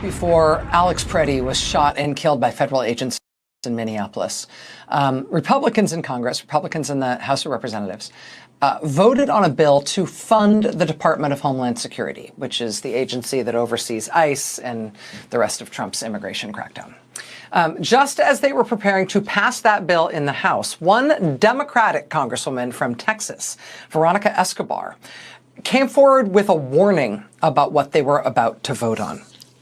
before Alex Preddy was shot and killed by federal agents in Minneapolis, Republicans in Congress, Republicans in the House of Representatives, voted on a bill to fund the Department of Homeland Security, which is the agency that oversees ICE and the rest of Trump's immigration crackdown. Just as they were preparing to pass that bill in the House, one Democratic congresswoman from Texas, Veronica Escobar, came forward with a warning about what they were about to vote on.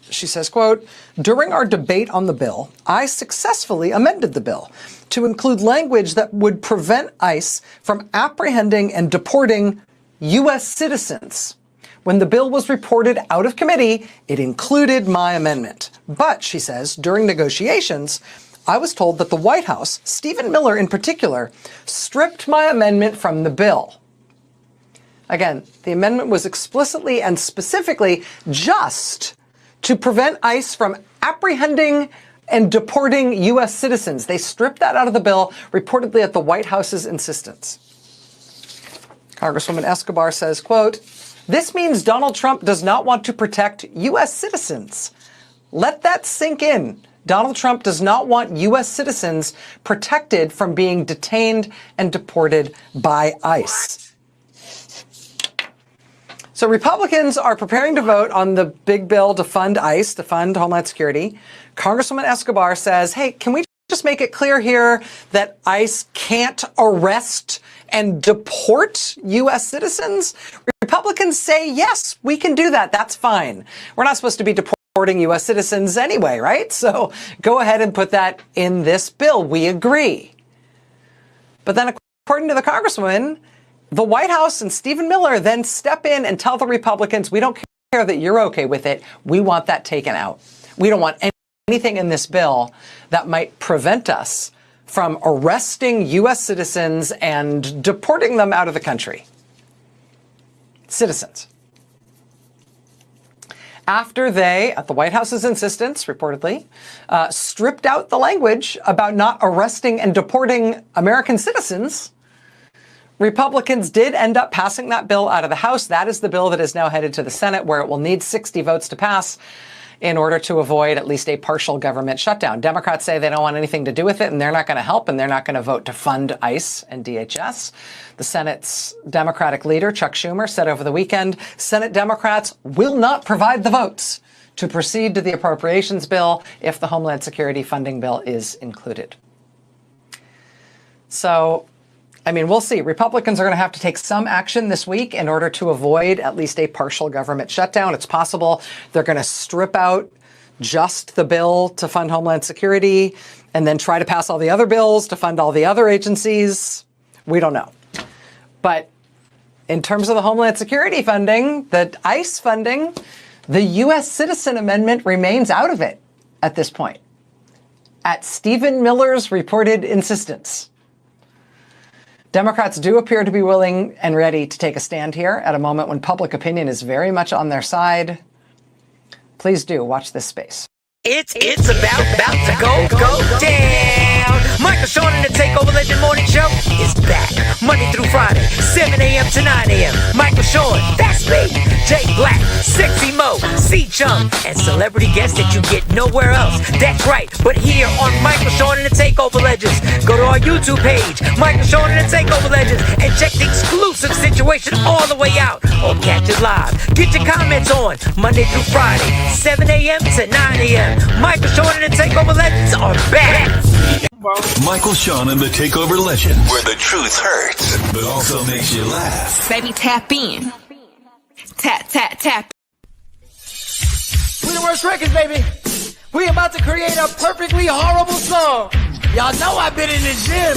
She says, quote, "During our debate on the bill, I successfully amended the bill to include language that would prevent ICE from apprehending and deporting U.S. citizens. When the bill was reported out of committee, it included my amendment. But," she says, "during negotiations, I was told that the White House, Stephen Miller in particular, stripped my amendment from the bill." Again, the amendment was explicitly and specifically just to prevent ICE from apprehending and deporting U.S. citizens. They stripped that out of the bill, reportedly at the White House's insistence. Congresswoman Escobar says, quote, "This means Donald Trump does not want to protect U.S. citizens. Let that sink in. Donald Trump does not want U.S. citizens protected from being detained and deported by ICE." So Republicans are preparing to vote on the big bill to fund ICE, to fund Homeland Security. Congresswoman Escobar says, hey, can we just make it clear here that ICE can't arrest and deport U.S. citizens? Republicans say, yes, we can do that. That's fine. We're not supposed to be deporting U.S. citizens anyway, right? So go ahead and put that in this bill. We agree. But then according to the Congresswoman, the White House and Stephen Miller then step in and tell the Republicans, we don't care that you're okay with it. We want that taken out. We don't want anything in this bill that might prevent us from arresting U.S. citizens and deporting them out of the country. Citizens. After they, at the White House's insistence, reportedly, stripped out the language about not arresting and deporting American citizens, Republicans did end up passing that bill out of the House. That is the bill that is now headed to the Senate, where it will need 60 votes to pass in order to avoid at least a partial government shutdown. Democrats say they don't want anything to do with it, and they're not going to help, and they're not going to vote to fund ICE and DHS. The Senate's Democratic leader, Chuck Schumer, said over the weekend, Senate Democrats will not provide the votes to proceed to the appropriations bill if the Homeland Security funding bill is included. So, I mean, we'll see. Republicans are going to have to take some action this week in order to avoid at least a partial government shutdown. It's possible they're going to strip out just the bill to fund Homeland Security and then try to pass all the other bills to fund all the other agencies. We don't know. But in terms of the Homeland Security funding, the ICE funding, the U.S. Citizen Amendment remains out of it at this point, at Stephen Miller's reported insistence. Democrats do appear to be willing and ready to take a stand here at a moment when public opinion is very much on their side. Please do watch this space. It's about to go down. Michael Sean and the Takeover Legend Morning Show is back Monday through Friday, 7 a.m. to 9 a.m. Michael Sean, that's me. Jay Black, Sexy Mo, C-Chum, and celebrity guests that you get nowhere else. That's right, but here on Michael Sean and the Takeover Legends. Go to our YouTube page, Michael Sean and the Takeover Legends, and check the exclusive situation all the way out. Or catch it live. Get your comments on Monday through Friday, 7 a.m. to 9 a.m. Michael Sean and the Takeover Legends are back. Michael Sean and the Takeover Legends, where the truth hurts, but also makes you laugh. Baby, tap in. Tap, tap, tap. We the worst records, baby. We about to create a perfectly horrible song. Y'all know I've been in the gym,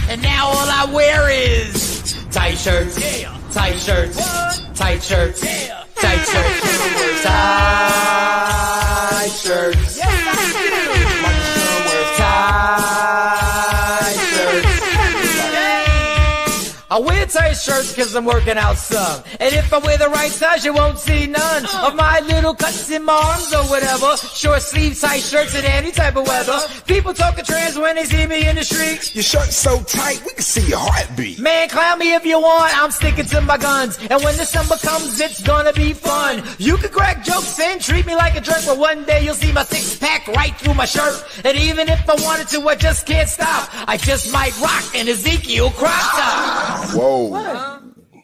and now all I wear is tight shirts, yeah. Tight shirts, what? Tight shirts, yeah. Tight shirts, tight shirts. Yes, tight shirts. I I wear tight shirts cause I'm working out some. And if I wear the right size, you won't see none of my little cuts in my arms or whatever. Short sleeve tight shirts in any type of weather. People talking trans when they see me in the street. Your shirt's so tight, we can see your heartbeat. Man, clown me if you want, I'm sticking to my guns. And when December comes, it's gonna be fun. You can crack jokes and treat me like a jerk, but one day you'll see my six-pack right through my shirt. And even if I wanted to, I just can't stop. I just might rock an Ezekiel crop top. Whoa.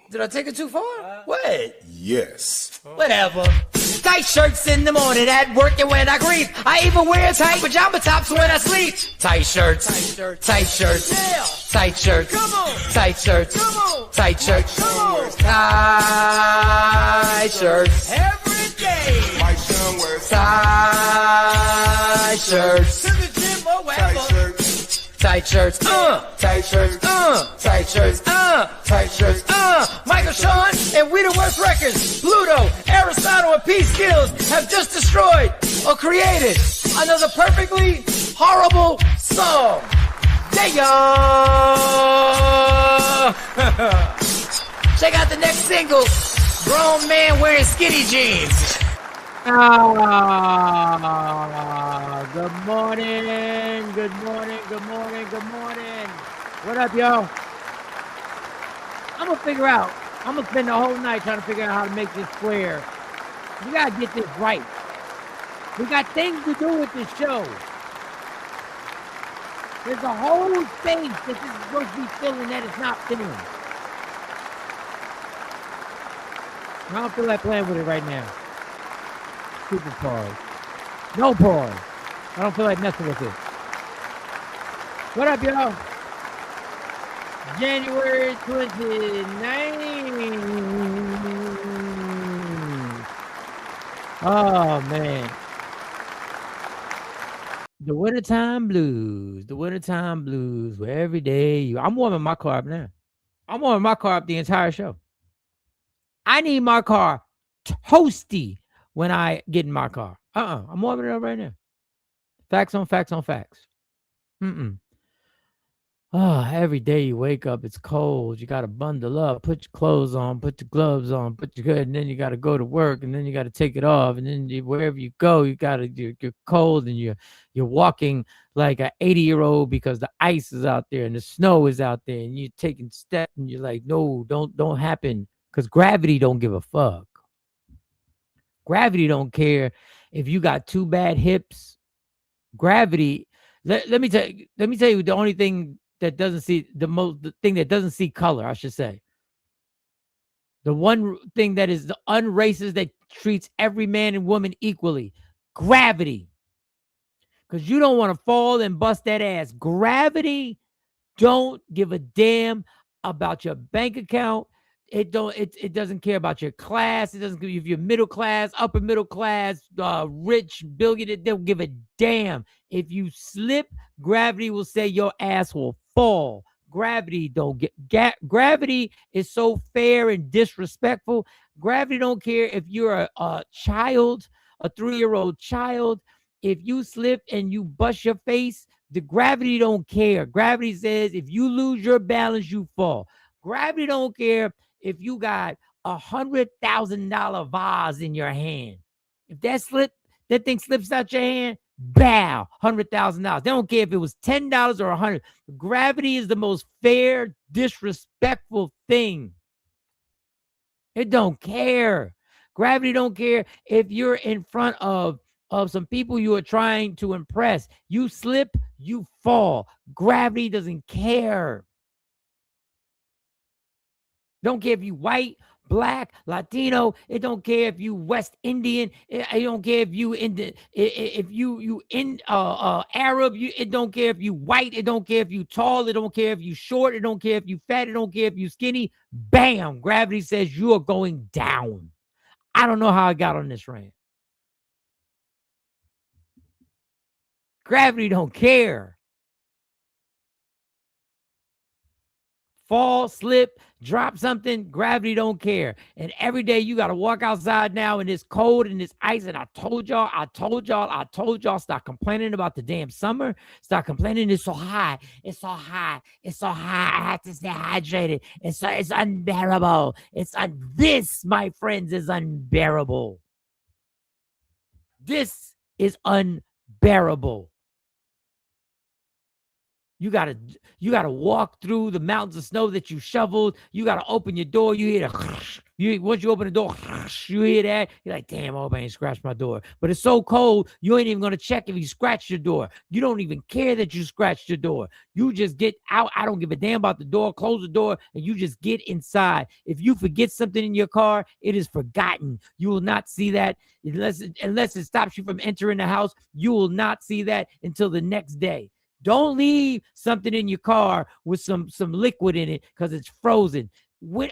Did I take it too far? What? Yes. Whatever. Tight shirts in the morning at work and when I grieve. I even wear tight pajama tops when I sleep. Tight shirts. Tight shirts. Yeah. Tight shirts. Come on. Tight shirts. Come on. Tight shirts. Come on. Tight shirts. Every day. My son wears Tight shirts. To the gym or wherever. tight shirts. Tight shirts, tight shirts, tight shirts, tight shirts, Michael Sean and We the Worst Records, Pluto, Aristotle, and P Skills have just destroyed or created another perfectly horrible song. Yeah. Check out the next single, Grown Man Wearing Skinny Jeans. Good morning, good morning, good morning, good morning. What up, y'all? I'm gonna figure out. I'm gonna spend the whole night trying to figure out how to make this square. We gotta get this right. We got things to do with this show. There's a whole space that this is supposed to be filling that it's not filling. I don't feel like playing with it right now. Super pause. No pause. I don't feel like messing with it. What up, y'all? January 29th. Oh, man. The wintertime blues. The wintertime blues. Where every day I'm warming my car up now. I'm warming my car up the entire show. I need my car toasty when I get in my car. I'm warming it up right now. Facts on facts on facts. Every day you wake up, it's cold. You got to bundle up, put your clothes on, put your gloves on, put your hood, and then you got to go to work, and then you got to take it off, and then wherever you go, you're cold, and you're walking like an 80-year-old because the ice is out there and the snow is out there, and you're taking steps, and you're like, no, don't happen, because gravity don't give a fuck. Gravity don't care if you got two bad hips. Gravity, let me tell you the only thing that doesn't see the thing that doesn't see color, I should say. The one thing that is the unracist that treats every man and woman equally. Gravity. Because you don't want to fall and bust that ass. Gravity don't give a damn about your bank account. It doesn't care about your class. It doesn't give you if you're middle class, upper middle class, rich, billionaire. They don't give a damn. If you slip, gravity will say your ass will fall. Gravity don't gravity is so fair and disrespectful. Gravity don't care if you're a child, a 3-year-old child. If you slip and you bust your face, the gravity don't care. Gravity says if you lose your balance, you fall. Gravity don't care if you got $100,000 vase in your hand. If that thing slips out your hand, bow, $100,000. They don't care if it was $10 or $100. Gravity is the most fair, disrespectful thing. It don't care. Gravity don't care if you're in front of some people you are trying to impress. You slip, you fall. Gravity doesn't care. Don't care if you white, black, Latino. It don't care if you West Indian. It don't care if you Arab. It don't care if you white. It don't care if you tall. It don't care if you short. It don't care if you fat. It don't care if you skinny. Bam! Gravity says you are going down. I don't know how I got on this rant. Gravity don't care. fall, slip, drop something, gravity don't care. And every day you got to walk outside now in this cold and this ice. And I told y'all, stop complaining about the damn summer. Stop complaining. It's so hot. It's so hot. It's so hot. I have to stay hydrated. It's unbearable. This, my friends, is unbearable. This is unbearable. You gotta walk through the mountains of snow that you shoveled. You gotta open your door. You hear once you open the door, you hear that. You're like, damn, I hope I ain't scratched my door. But it's so cold, you ain't even gonna check if you scratched your door. You don't even care that you scratched your door. You just get out. I don't give a damn about the door. Close the door, and you just get inside. If you forget something in your car, it is forgotten. You will not see that unless it stops you from entering the house. You will not see that until the next day. Don't leave something in your car with some liquid in it because it's frozen. I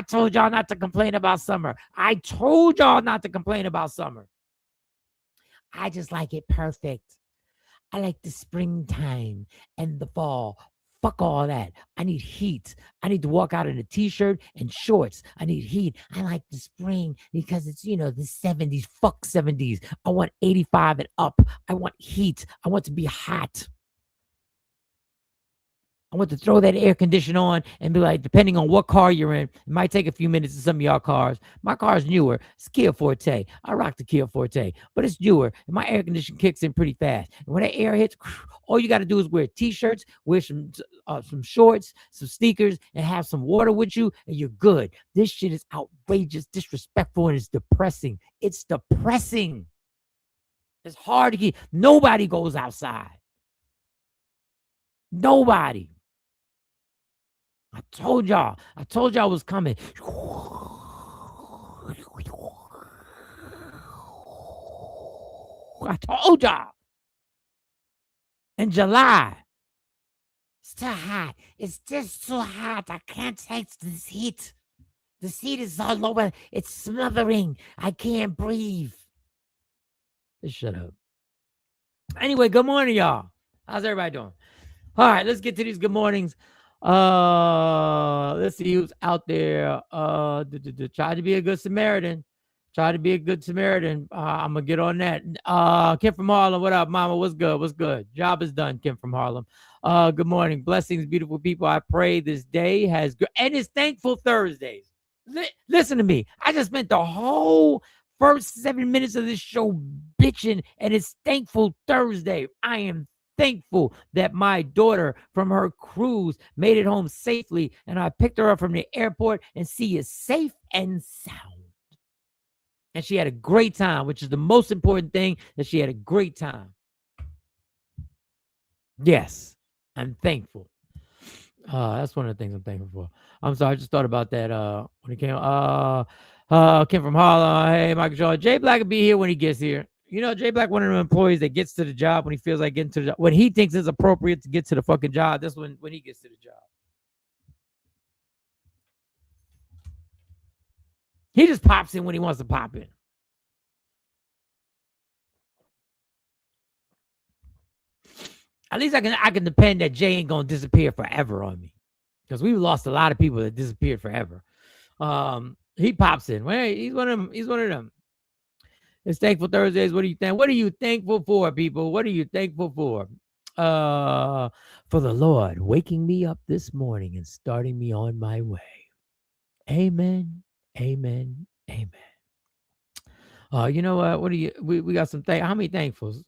told y'all not to complain about summer. I told y'all not to complain about summer. I just like it perfect. I like the springtime and the fall. Fuck all that. I need heat. I need to walk out in a t-shirt and shorts. I need heat. I like the spring because it's, the 70s. Fuck 70s. I want 85 and up. I want heat. I want to be hot. I want to throw that air conditioner on and be like, depending on what car you're in, it might take a few minutes in some of y'all cars. My car's newer. It's Kia Forte. I rock the Kia Forte, but it's newer. And my air conditioner kicks in pretty fast. And when that air hits, all you got to do is wear t-shirts, wear some shorts, some sneakers, and have some water with you, and you're good. This shit is outrageous, disrespectful, and it's depressing. It's depressing. It's hard to keep. Nobody goes outside. Nobody. I told y'all it was coming. I told y'all. In July. It's too hot. It's just too hot. I can't take this heat. The heat is all over. It's smothering. I can't breathe. Just shut up. Anyway, good morning, y'all. How's everybody doing? All right, let's get to these good mornings. Let's see who's out there. Try to be a good Samaritan. I'm gonna get on that. Kim from Harlem, what up, mama? What's good? Job is done, Kim from Harlem. Good morning, blessings, beautiful people. I pray this day has good, and it's Thankful Thursdays. Listen to me. I just spent the whole first 7 minutes of this show bitching, and it's Thankful Thursday. I am thankful that my daughter from her cruise made it home safely, and I picked her up from the airport, and she is safe and sound. And she had a great time, which is the most important thing, that she had a great time. Yes, I'm thankful. That's one of the things I'm thankful for. I'm sorry, I just thought about that when he came. Came from Harlem. Hey, Michael Shaw. Jay Black will be here when he gets here. Jay Black, one of them employees that gets to the job when he feels like getting to the job. When he thinks it's appropriate to get to the fucking job, that's when he gets to the job. He just pops in when he wants to pop in. At least I can depend that Jay ain't gonna disappear forever on me, because we've lost a lot of people that disappeared forever. He pops in. Well, he's one of them. It's Thankful Thursdays. What do you think? What are you thankful for, people? What are you thankful for? For the Lord waking me up this morning and starting me on my way. Amen. Amen. Amen. You know what? What do you? We got some. How many thankfuls?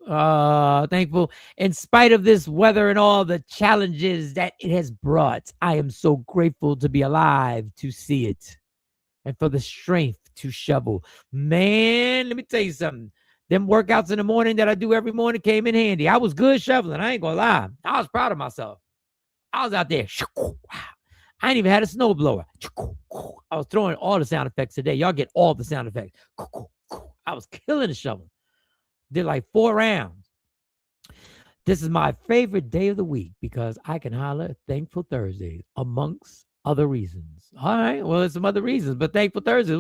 Thankful in spite of this weather and all the challenges that it has brought. I am so grateful to be alive to see it, and for the strength to shovel. Man, let me tell you something. Them workouts in the morning that I do every morning came in handy. I was good shoveling. I ain't gonna lie. I was proud of myself. I was out there. I ain't even had a snowblower. I was throwing all the sound effects today. Y'all get all the sound effects. I was killing the shovel. Did like 4 rounds. This is my favorite day of the week because I can holler Thankful Thursdays amongst other reasons. All right. Well, there's some other reasons, but Thankful Thursdays.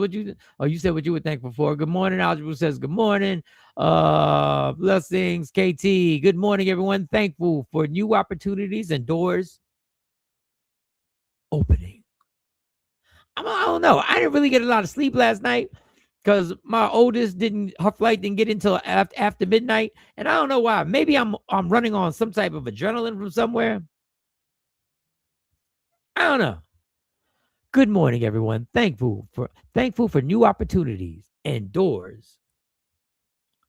You said what you were thankful for. Good morning. Algebra says good morning. Blessings. KT. Good morning, everyone. Thankful for new opportunities and doors opening. I don't know. I didn't really get a lot of sleep last night because my oldest her flight didn't get until after midnight, and I don't know why. Maybe I'm running on some type of adrenaline from somewhere. I don't know. Good morning, everyone. Thankful for new opportunities and doors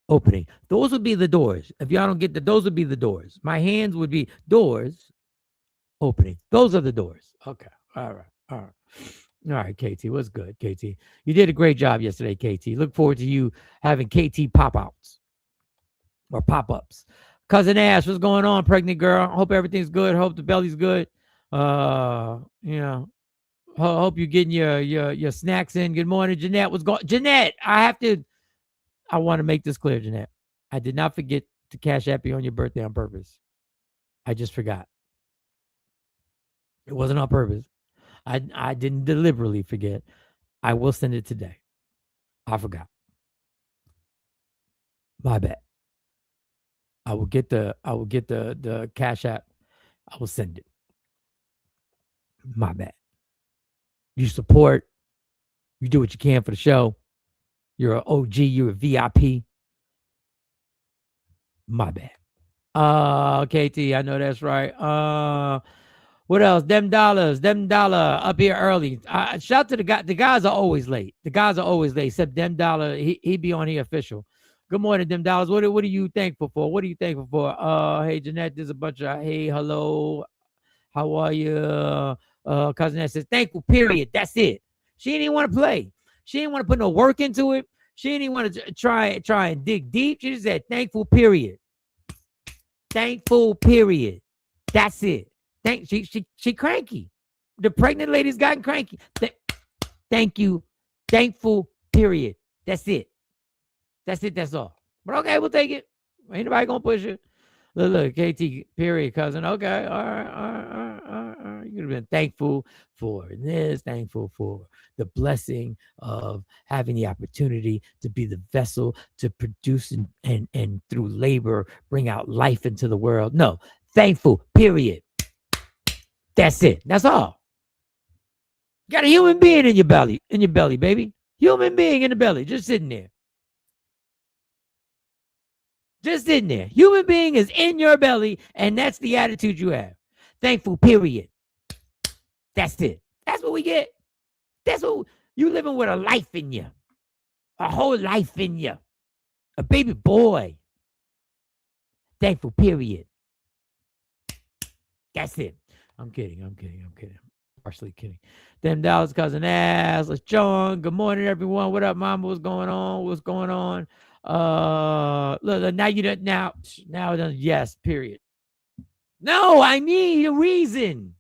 opening. Those would be the doors. If y'all don't get those would be the doors. My hands would be doors opening. Those are the doors. Okay. All right, KT. What's good, KT? You did a great job yesterday, KT. Look forward to you having KT pop-outs or pop-ups. Cousin Ash, what's going on, pregnant girl? Hope everything's good. Hope the belly's good. Hope you're getting your snacks in. Good morning, Jeanette. What's going? Jeanette, I want to make this clear, Jeanette. I did not forget to cash app you on your birthday on purpose. I just forgot. It wasn't on purpose. I didn't deliberately forget. I will send it today. I forgot. My bad. I will get the cash app. I will send it. My bad. You support. You do what you can for the show. You're an OG. You're a VIP. My bad. KT, I know that's right. What else? Them dollar up here early. Shout to the guy. The guys are always late. Except Dem Dollar, he be on here official. Good morning, Dem Dollars. What are you thankful for? Hey, Jeanette, there's a bunch of hey, hello, how are you? Cousin that says thankful, period. That's it. She didn't even want to play. She didn't want to put no work into it. She didn't even want to try and dig deep. She just said thankful, period. Thankful, period. That's it. She cranky. The pregnant lady's gotten cranky. Thank you. Thankful, period. That's it. That's all. But okay, we'll take it. Ain't nobody gonna push it. Look, KT, period, cousin. Okay, all right. You could have been thankful for this, thankful for the blessing of having the opportunity to be the vessel to produce and through labor bring out life into the world. No, thankful, period. That's it. That's all. You got a human being in your belly, baby. Human being in the belly, just sitting there. Human being is in your belly, and that's the attitude you have. Thankful, period. That's it. That's what we get. That's what you living with, a life in you. A whole life in you. A baby boy. Thankful, period. That's it. I'm kidding. Partially kidding. Them Dallas cousin ass. Let's John. Good morning, everyone. What up, mama? What's going on? Look, now you don't now yes, period. No, I need a reason.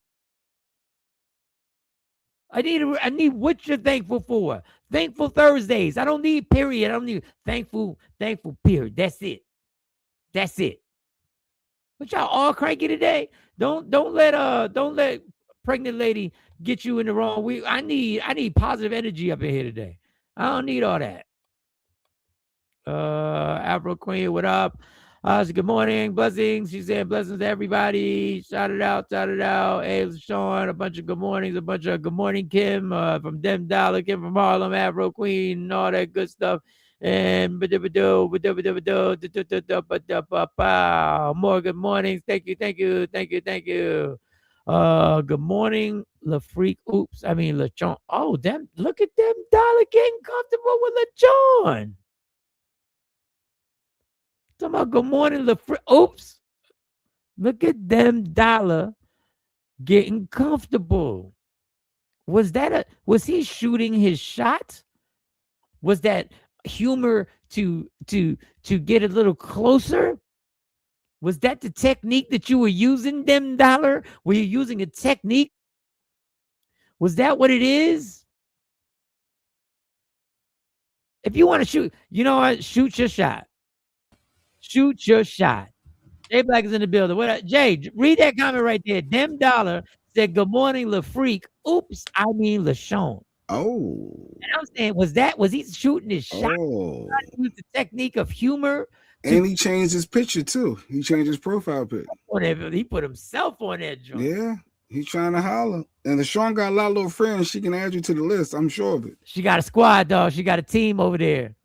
I need what you're thankful for. Thankful Thursdays. I don't need period. I don't need thankful period. That's it. But y'all all cranky today. Don't let pregnant lady get you in the wrong way. I need positive energy up in here today. I don't need all that. Afro Queen, what up? Good morning, blessings. She said blessings to everybody. Shout it out. Hey, Sean, a bunch of good mornings, a bunch of good morning, Kim, from Dem Dollar, Kim from Harlem, Afro Queen, and all that good stuff. And more good mornings. Thank you. Good morning, LaFreak. Oops, I mean LaJohn. Oh, damn, look at them Dollar getting comfortable with LaJohn. Talking about good morning, LaFreak. Oops. Look at them Dollar getting comfortable. Was he shooting his shot? Was that humor to get a little closer? Was that the technique that you were using, Dem Dollar? Were you using a technique? Was that what it is? If you want to shoot, you know what? Shoot your shot. Shoot your shot. Jay Black is in the building. What up? Jay, read that comment right there. Dem Dollar said, good morning, LaFreak. Oops, I mean LaShawn. Oh. And I'm saying, was he shooting his shot? Oh. Use the technique of humor. And he changed his picture too. He changed his profile pic. He put himself on that joint. Yeah. He's trying to holler. And if Sean got a lot of little friends, she can add you to the list. I'm sure of it. She got a squad, dog. She got a team over there.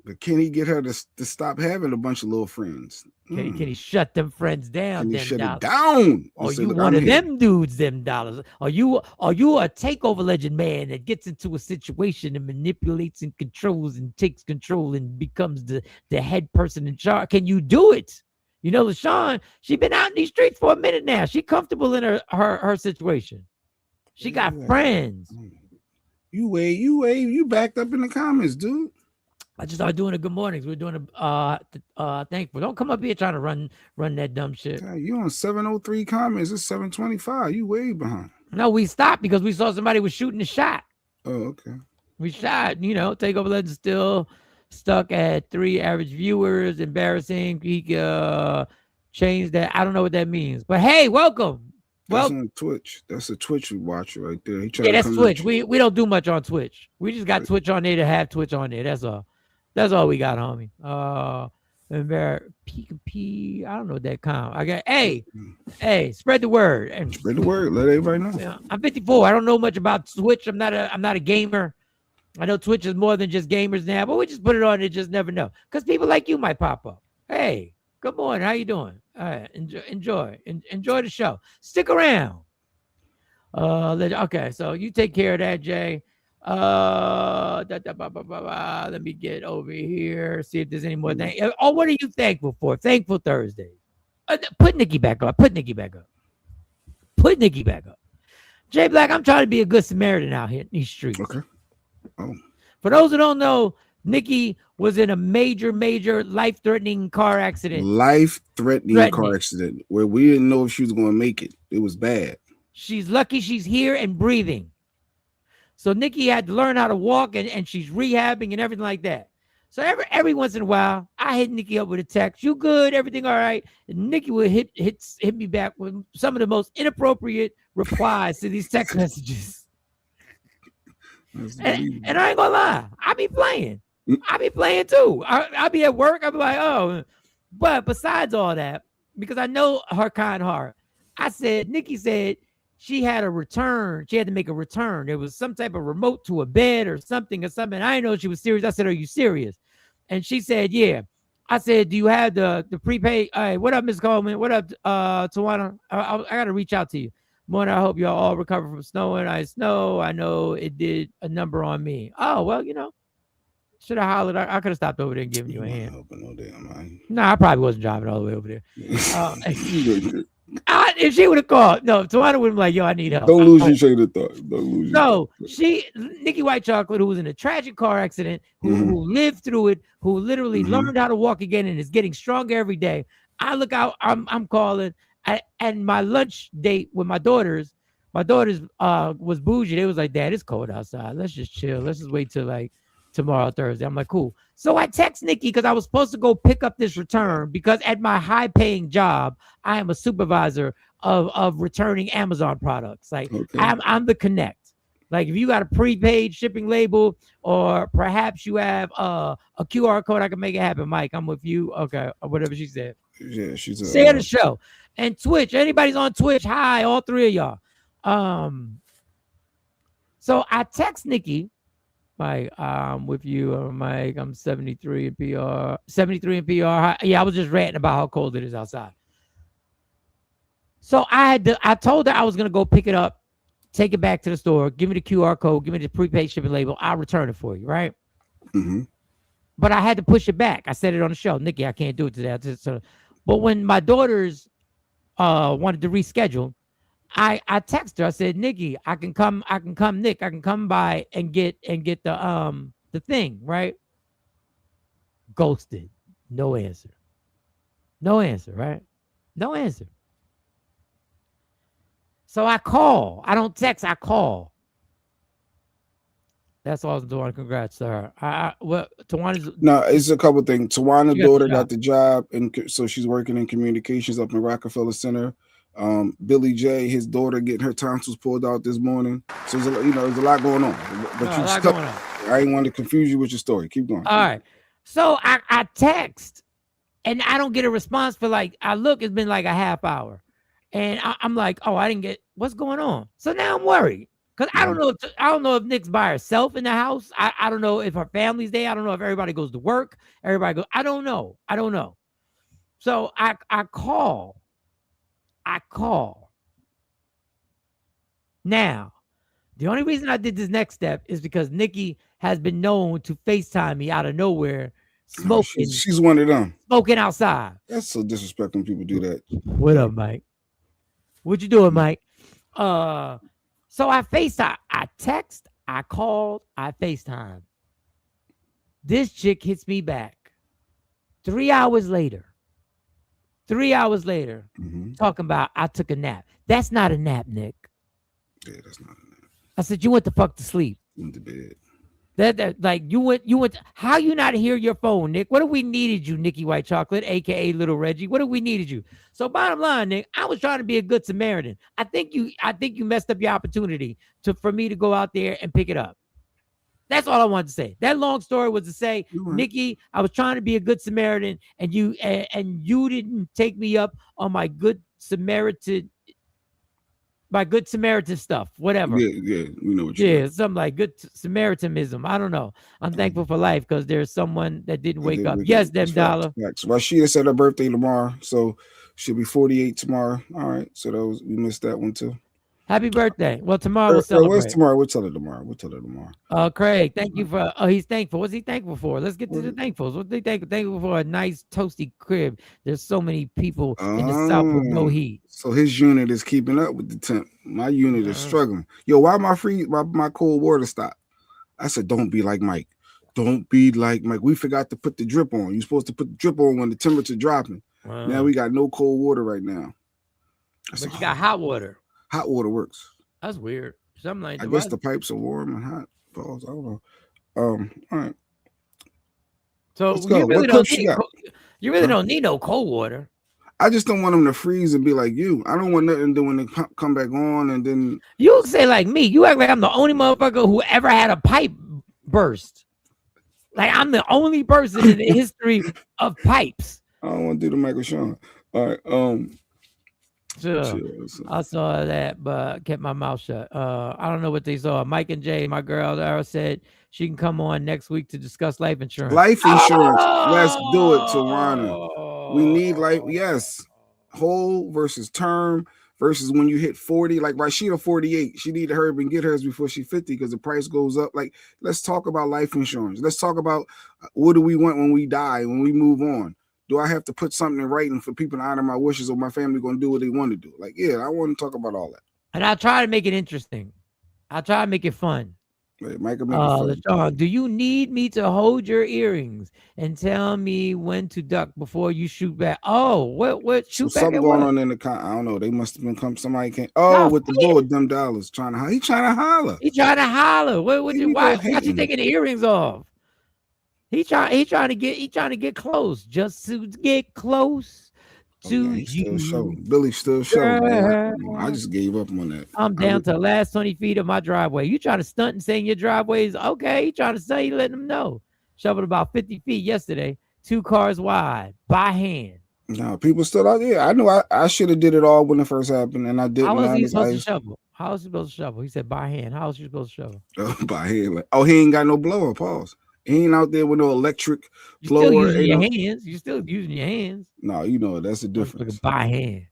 But can he get her to stop having a bunch of little friends? Can he shut them friends down? Can he them shut dollars? it down? Or Say, you "Look, one I'm of here." them dudes, them dollars? Are you a takeover legend man that gets into a situation and manipulates and controls and takes control and becomes the head person in charge? Can you do it? You know, LaShawn, she been out in these streets for a minute now. She comfortable in her situation. She got friends. You backed up in the comments, dude. I just started doing a good mornings. We're doing a thankful. Don't come up here trying to run that dumb shit. God, you on 703 comments. It's 725. You way behind. No, we stopped because we saw somebody was shooting a shot. Oh, okay. We shot, Takeover Legends still stuck at 3 average viewers. Embarrassing. He changed that. I don't know what that means. But hey, welcome. That's on Twitch. That's a Twitch watcher right there. He Yeah, that's Twitch. We don't do much on Twitch. We just got Twitch on there to have Twitch on there. That's all. That's all we got, homie. P. I don't know what that count. I got hey, spread the word. And spread the word. Let everybody know. Yeah, I'm 54. I don't know much about Twitch. I'm not a gamer. I know Twitch is more than just gamers now, but we just put it on and just never know. Because people like you might pop up. Hey, good morning. How you doing? All right, enjoy the show. Stick around. Okay, so you take care of that, Jay. Let me get over here. See if there's any more things. Oh, what are you thankful for? Thankful Thursday. Put Nikki back up. Put Nikki back up. Jay Black, I'm trying to be a good Samaritan out here in these streets. Okay. Oh. For those who don't know, Nikki was in a major life-threatening car accident. Life-threatening car accident where we didn't know if she was going to make it. It was bad. She's lucky she's here and breathing. So Nikki had to learn how to walk and she's rehabbing and everything like that. So every once in a while, I hit Nikki up with a text. You good? Everything all right? And Nikki would hit me back with some of the most inappropriate replies to these text messages. And I ain't gonna lie, I be playing too. I be at work. I be like, oh. But besides all that, because I know her kind heart, Nikki said she had a return. She had to make a return. There was some type of remote to a bed or something. I didn't know she was serious. I said, are you serious? And she said, yeah. I said, do you have the prepaid? All right, what up, Ms. Coleman? What up, Tawana? I got to reach out to you. Morning, I hope y'all all recover from snowing. I know it did a number on me. Oh, well, should have hollered. I could have stopped over there and given you a hand. No, I probably wasn't driving all the way over there. If she would have called, no, Tawana would have been like, yo, I need help. Don't lose your train of thought. Nikki White Chocolate, who was in a tragic car accident, who lived through it, who literally learned how to walk again and is getting stronger every day. I look out, I'm calling. And my lunch date with my daughters was bougie. They was like, Dad, it's cold outside. Let's just chill. Let's just wait till like tomorrow, Thursday. I'm like, cool. So I text Nikki because I was supposed to go pick up this return because at my high-paying job, I am a supervisor of returning Amazon products. Like I'm the connect. Like if you got a prepaid shipping label or perhaps you have a QR code, I can make it happen. Mike, I'm with you. Okay, or whatever she said. Yeah, she's a share the show. And Twitch, anybody's on Twitch, hi, all 3 of y'all. So I text Nikki, Mike, I'm with you, Mike. I'm 73 in PR. 73 in PR. Yeah, I was just ranting about how cold it is outside. So I told her I was gonna go pick it up, take it back to the store, give me the QR code, give me the prepaid shipping label. I'll return it for you, right? Mm-hmm. But I had to push it back. I said it on the show, Nikki, I can't do it today. But when my daughters wanted to reschedule, I texted her. I said, Nikki, I can come by and get the thing, right? Ghosted. No answer, right? No answer. So I call. I don't text, I call. That's all I'm doing. Congrats to her. Tawana's. No, it's a couple things. Tawana's daughter got the job, and so she's working in communications up in Rockefeller Center. Billy J, his daughter, getting her tonsils pulled out this morning. So there's a lot going on. But I didn't want to confuse you with your story. Keep going. All right. So I text, and I don't get a response for it's been like a half hour. And I'm like, oh, I didn't get what's going on. So now I'm worried because I don't know if Nick's by herself in the house. I don't know if her family's there. I don't know if everybody goes to work. Everybody goes. I don't know. So I call. Now, the only reason I did this next step is because Nikki has been known to FaceTime me out of nowhere, smoking. She's one of them. Smoking outside. That's so disrespectful when people do that. What up, Mike? What you doing, Mike? So I FaceTime. I text. I called. I FaceTime. This chick hits me back 3 hours later. 3 hours later, talking about I took a nap. That's not a nap, Nick. Yeah, that's not a nap. I said you went the fuck to sleep. Went to bed. That like you went. How you not hear your phone, Nick? What if we needed you, Nikki White Chocolate, aka Little Reggie? What if we needed you? So bottom line, Nick, I was trying to be a good Samaritan. I think you messed up your opportunity for me to go out there and pick it up. That's all I wanted to say. That long story was to say, Nikki, I was trying to be a good Samaritan, and you didn't take me up on my good Samaritan stuff, whatever. Yeah, we know what you mean. Something like good Samaritanism. I don't know. I'm thankful for life because there's someone that didn't wake up. Yes, them dollar. Rashida said her birthday tomorrow, so she'll be 48 tomorrow. All right, so we missed that one too. Happy birthday. Well, tomorrow we'll celebrate. What's tomorrow? We'll tell her tomorrow. Craig, thank you for he's thankful. What's he thankful for? Let's get to the thankfuls. What's he thankful for? A nice toasty crib. There's so many people in the South with no heat. So his unit is keeping up with the temp. My unit is struggling. Yo, why my cold water stop? I said, don't be like Mike. Don't be like Mike. We forgot to put the drip on. You're supposed to put the drip on when the temperature dropping. Wow. Now we got no cold water right now. But you got hot water. Hot water works. That's weird. Something like I guess the pipes are warm and hot. I don't know. All right. So you really don't need no cold water. I just don't want them to freeze and be like you. I don't want nothing to do when they come back on and then you say like me. You act like I'm the only motherfucker who ever had a pipe burst. Like I'm the only person in the history of pipes. I don't want to do the Michael Sean. All right. Sure. I saw that, but kept my mouth shut. I don't know what they saw. Mike and Jay, my girl, Dara said she can come on next week to discuss life insurance. Life insurance. Let's do it, Tawana. We need life. Yes. Whole versus term versus when you hit 40. Like Rashida 48. She need to hurry up and get hers before she's 50 because the price goes up. Like, let's talk about life insurance. Let's talk about what do we want when we die, when we move on. Do I have to put something in writing for people to honor my wishes, or my family going to do what they want to do? Like, yeah, I want to talk about all that. And I try to make it interesting. I try to make it fun. Right, Michael, make it fun. LaShawn, do you need me to hold your earrings and tell me when to duck before you shoot back? Oh, what shoot back? Something going on in the car. I don't know. They must have been somebody came. Oh, with the bullet, them dollars trying to. He trying to holler. He trying to holler. Why you taking the earrings off? He trying to get close, just to get close to you. Billy's still showing. I just gave up on that. I'm down to the last 20 feet of my driveway. You trying to stunt and saying your driveway is okay? You trying to say you letting them know? Shoveled about 50 feet yesterday, 2 cars wide by hand. No, people still out there. I knew I should have did it all when it first happened, and I didn't. How was he supposed to shovel? How was he supposed to shovel? He said by hand. How was he supposed to shovel? By hand. Like, he ain't got no blower. Pause. He ain't out there with no electric blower. You're still using your hands. No, you know that's the difference. By hand.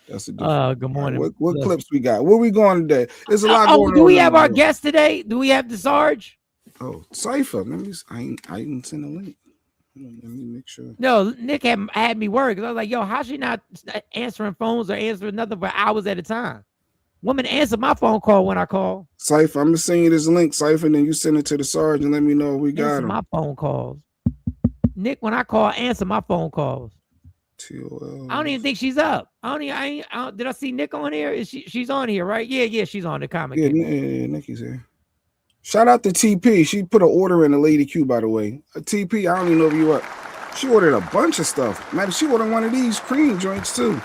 That's the difference. Good morning. What clips we got? Where we going today? There's a lot going on. Do we have our guest today? Do we have the Sarge? Oh, Cypher. Let me. I didn't send a link. Let me make sure. No, Nick had me worried because I was like, "Yo, how's she not answering phones or answering nothing for hours at a time?" Woman answer my phone call when I call. Cypher, I'm gonna send you this link, Cypher, and then you send it to the Sarge and let me know we got him. My phone calls. Nick, when I call, answer my phone calls. TOL. I don't even think she's up. Did I see Nick on here? She's on here, right? Yeah, she's on the comment. Yeah, Nikki's here. Shout out to TP. She put an order in the Lady Q, by the way. TP, I don't even know if you up. She ordered a bunch of stuff. Matter, she ordered one of these cream joints too.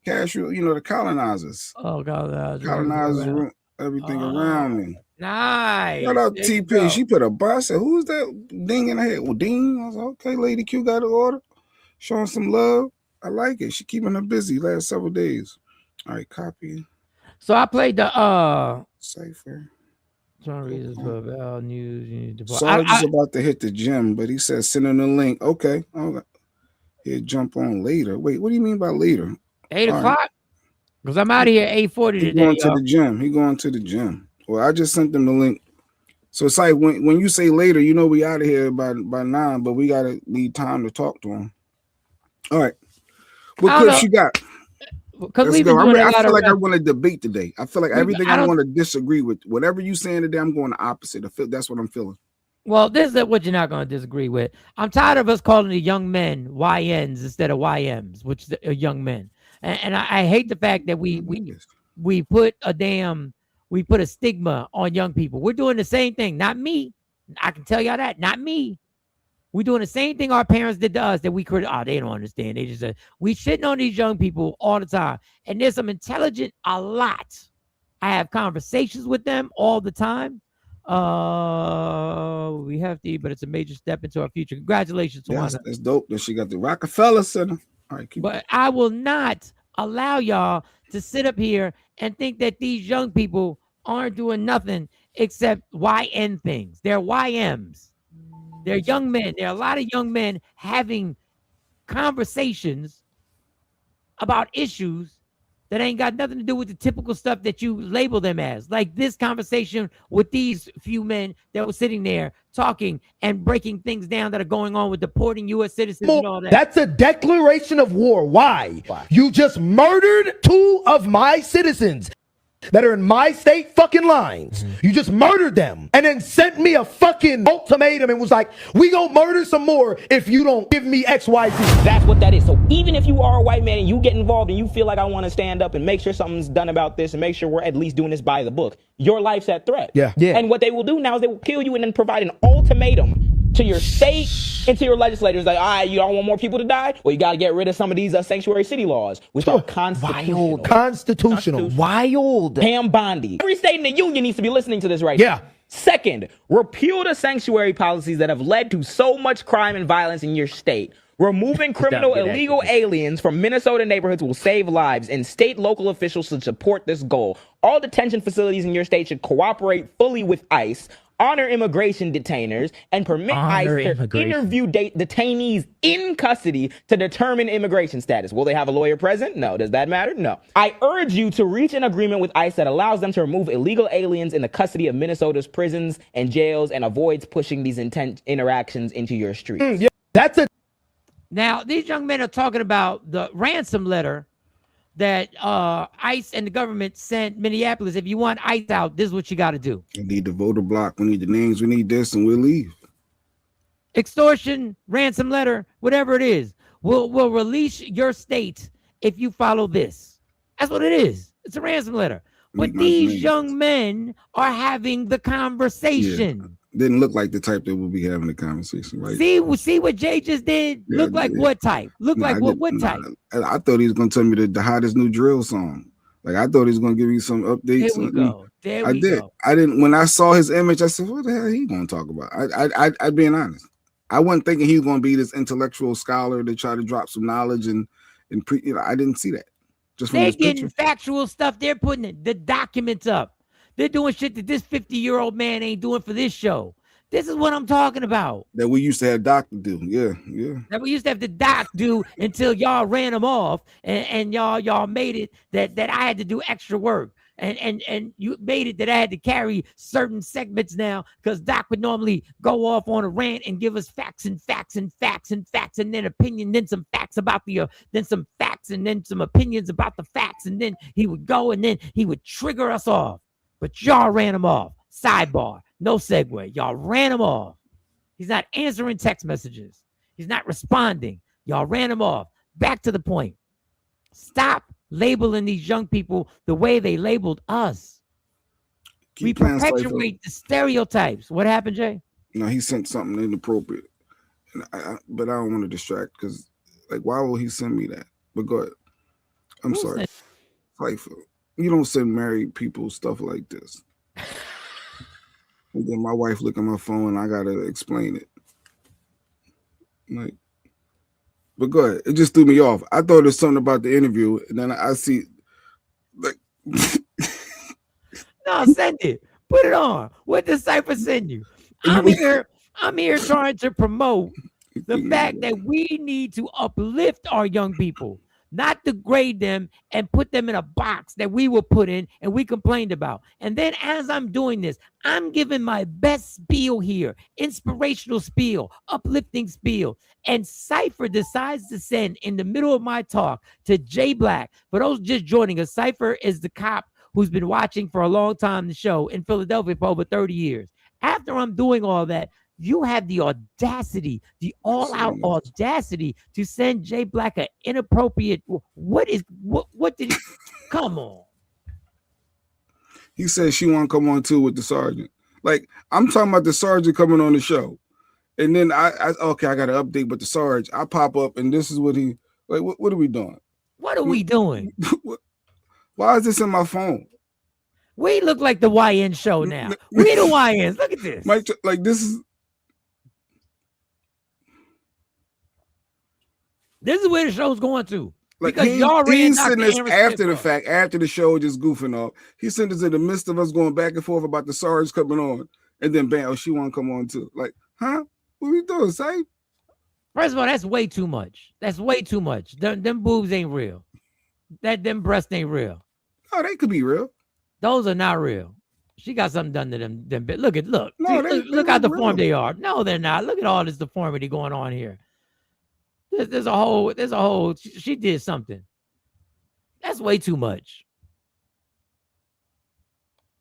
Casual, the colonizers. Oh, colonizers, everything around me. Nice. Shout out TP. She put a bus. I said, who's that ding in her head? Well, ding. I was like, okay, Lady Q got an order. Showing some love. I like it. She keeping her busy last several days. All right, copy. So I played the Cipher. Some reasons for Val News. You need to Sarge is about to hit the gym, but he says send him the link. Okay. He'll jump on later. Wait, what do you mean by later? 8 o'clock? Because I'm out of here at 8:40 today. He's going to the gym. He going to the gym. Well, I just sent them the link. So it's like when you say later, you know we out of here by 9, but we gotta need time to talk to him. All right. What clips you got? Let's go. I feel like I want to debate today. I feel like everything I want to disagree with. Whatever you saying today, I'm going the opposite. That's what I'm feeling. Well, this is what you're not going to disagree with. I'm tired of us calling the young men YNs instead of YMs, which are young men. And I hate the fact that we put a stigma on young people. We're doing the same thing. Not me. I can tell y'all that. Not me. We're doing the same thing our parents did to us that we could. Oh, they don't understand. They just said we shitting on these young people all the time. And there's some intelligent, a lot. I have conversations with them all the time. We have to, but it's a major step into our future. Congratulations, Tawana. That's dope that she got the Rockefeller Center. All right, but I will not allow y'all to sit up here and think that these young people aren't doing nothing except YN things. They're YMs. They're young men. There are a lot of young men having conversations about issues that ain't got nothing to do with the typical stuff that you label them as. Like this conversation with these few men that were sitting there talking and breaking things down that are going on with deporting U.S. citizens and all that. That's a declaration of war. Why? You just murdered 2 of my citizens that are in my state fucking lines. You just murdered them and then sent me a fucking ultimatum and was like, we gonna murder some more if you don't give me XYZ. That's what that is. So even if you are a white man and you get involved and you feel like I want to stand up and make sure something's done about this and make sure we're at least doing this by the book, your life's at threat. Yeah. And what they will do now is they will kill you and then provide an ultimatum to your state and to your legislators. Like, all right, you don't want more people to die? Well, you got to get rid of some of these sanctuary city laws, which are constitutional. Constitutional. Wild. Pam Bondi. Every state in the union needs to be listening to this right now. Second, repeal the sanctuary policies that have led to so much crime and violence in your state. Removing criminal illegal aliens from Minnesota neighborhoods will save lives, and state local officials should support this goal. All detention facilities in your state should cooperate fully with ICE, honor immigration detainers, and permit ICE to interview detainees in custody to determine immigration status. Will they have a lawyer present? No. Does that matter? No. I urge you to reach an agreement with ICE that allows them to remove illegal aliens in the custody of Minnesota's prisons and jails and avoids pushing these interactions into your streets. That's a. Now, these young men are talking about the ransom letter that ICE and the government sent Minneapolis. If you want ICE out, this is what you got to do. We need the voter block. We need the names. We need this, and we'll leave. Extortion, ransom letter, whatever it is, will release your state if you follow this. That's what it is. It's a ransom letter. But these young men are having the conversation. Yeah. Didn't look like the type that would be having a conversation, right? See what Jay just did? Yeah, look like what type? Look like what type? I thought he was going to tell me the hottest new drill song. Like, I thought he was going to give me some updates. There we go. There we go. I didn't. When I saw his image, I said, what the hell are he going to talk about? I'm being honest. I wasn't thinking he was going to be this intellectual scholar to try to drop some knowledge and I didn't see that. Just they're getting factual stuff. They're putting the documents up. They're doing shit that this 50-year-old man ain't doing for this show. This is what I'm talking about. That we used to have Doc do. Yeah. That we used to have the Doc do until y'all ran him off and y'all made it that I had to do extra work. And you made it that I had to carry certain segments now because Doc would normally go off on a rant and give us facts and then opinion, then some facts about then some facts and then some opinions about the facts. And then he would go and then he would trigger us off. But y'all ran him off. Sidebar, no segue. Y'all ran him off. He's not answering text messages. He's not responding. Y'all ran him off. Back to the point. Stop labeling these young people the way they labeled us. We perpetuate the stereotypes. What happened, Jay? No, he sent something inappropriate. But I don't want to distract because, like, why will he send me that? But go ahead. I'm sorry. Cypher. You don't send married people stuff like this. And then my wife look at my phone and I gotta explain it. Like, but go ahead. It just threw me off. I thought it was something about the interview, and then I see No, send it. Put it on. What does Cypher send you? I'm here trying to promote the fact that we need to uplift our young people, not degrade them and put them in a box that we were put in and we complained about. And then as I'm doing this, I'm giving my best spiel here, inspirational spiel, uplifting spiel. And Cypher decides to send in the middle of my talk to Jay Black. For those just joining us, Cypher is the cop who's been watching for a long time the show in Philadelphia for over 30 years. After I'm doing all that, you have the audacity, the all-out audacity to send Jay Black an inappropriate. What did he? Come on. He said she want to come on too with the sergeant. Like, I'm talking about the sergeant coming on the show, and then I got an update, but the sergeant, I pop up and this is what he like. What are we doing? What are we doing? Why is this in my phone? We look like the YN show now. We the YNs. Look at this. Mike, like this is where the show's going to. Like because y'all ran sent this after the fact, after the show, just goofing off. He sent us in the midst of us going back and forth about the Sarge coming on, and then bam, she want to come on too. Like, huh? What are we doing, Say? First of all, that's way too much. That's way too much. Them boobs ain't real. Them breasts ain't real. Oh, they could be real. Those are not real. She got something done to them. Look. No, See, look how deformed they are. No, they're not. Look at all this deformity going on here. There's a whole. She did something. That's way too much.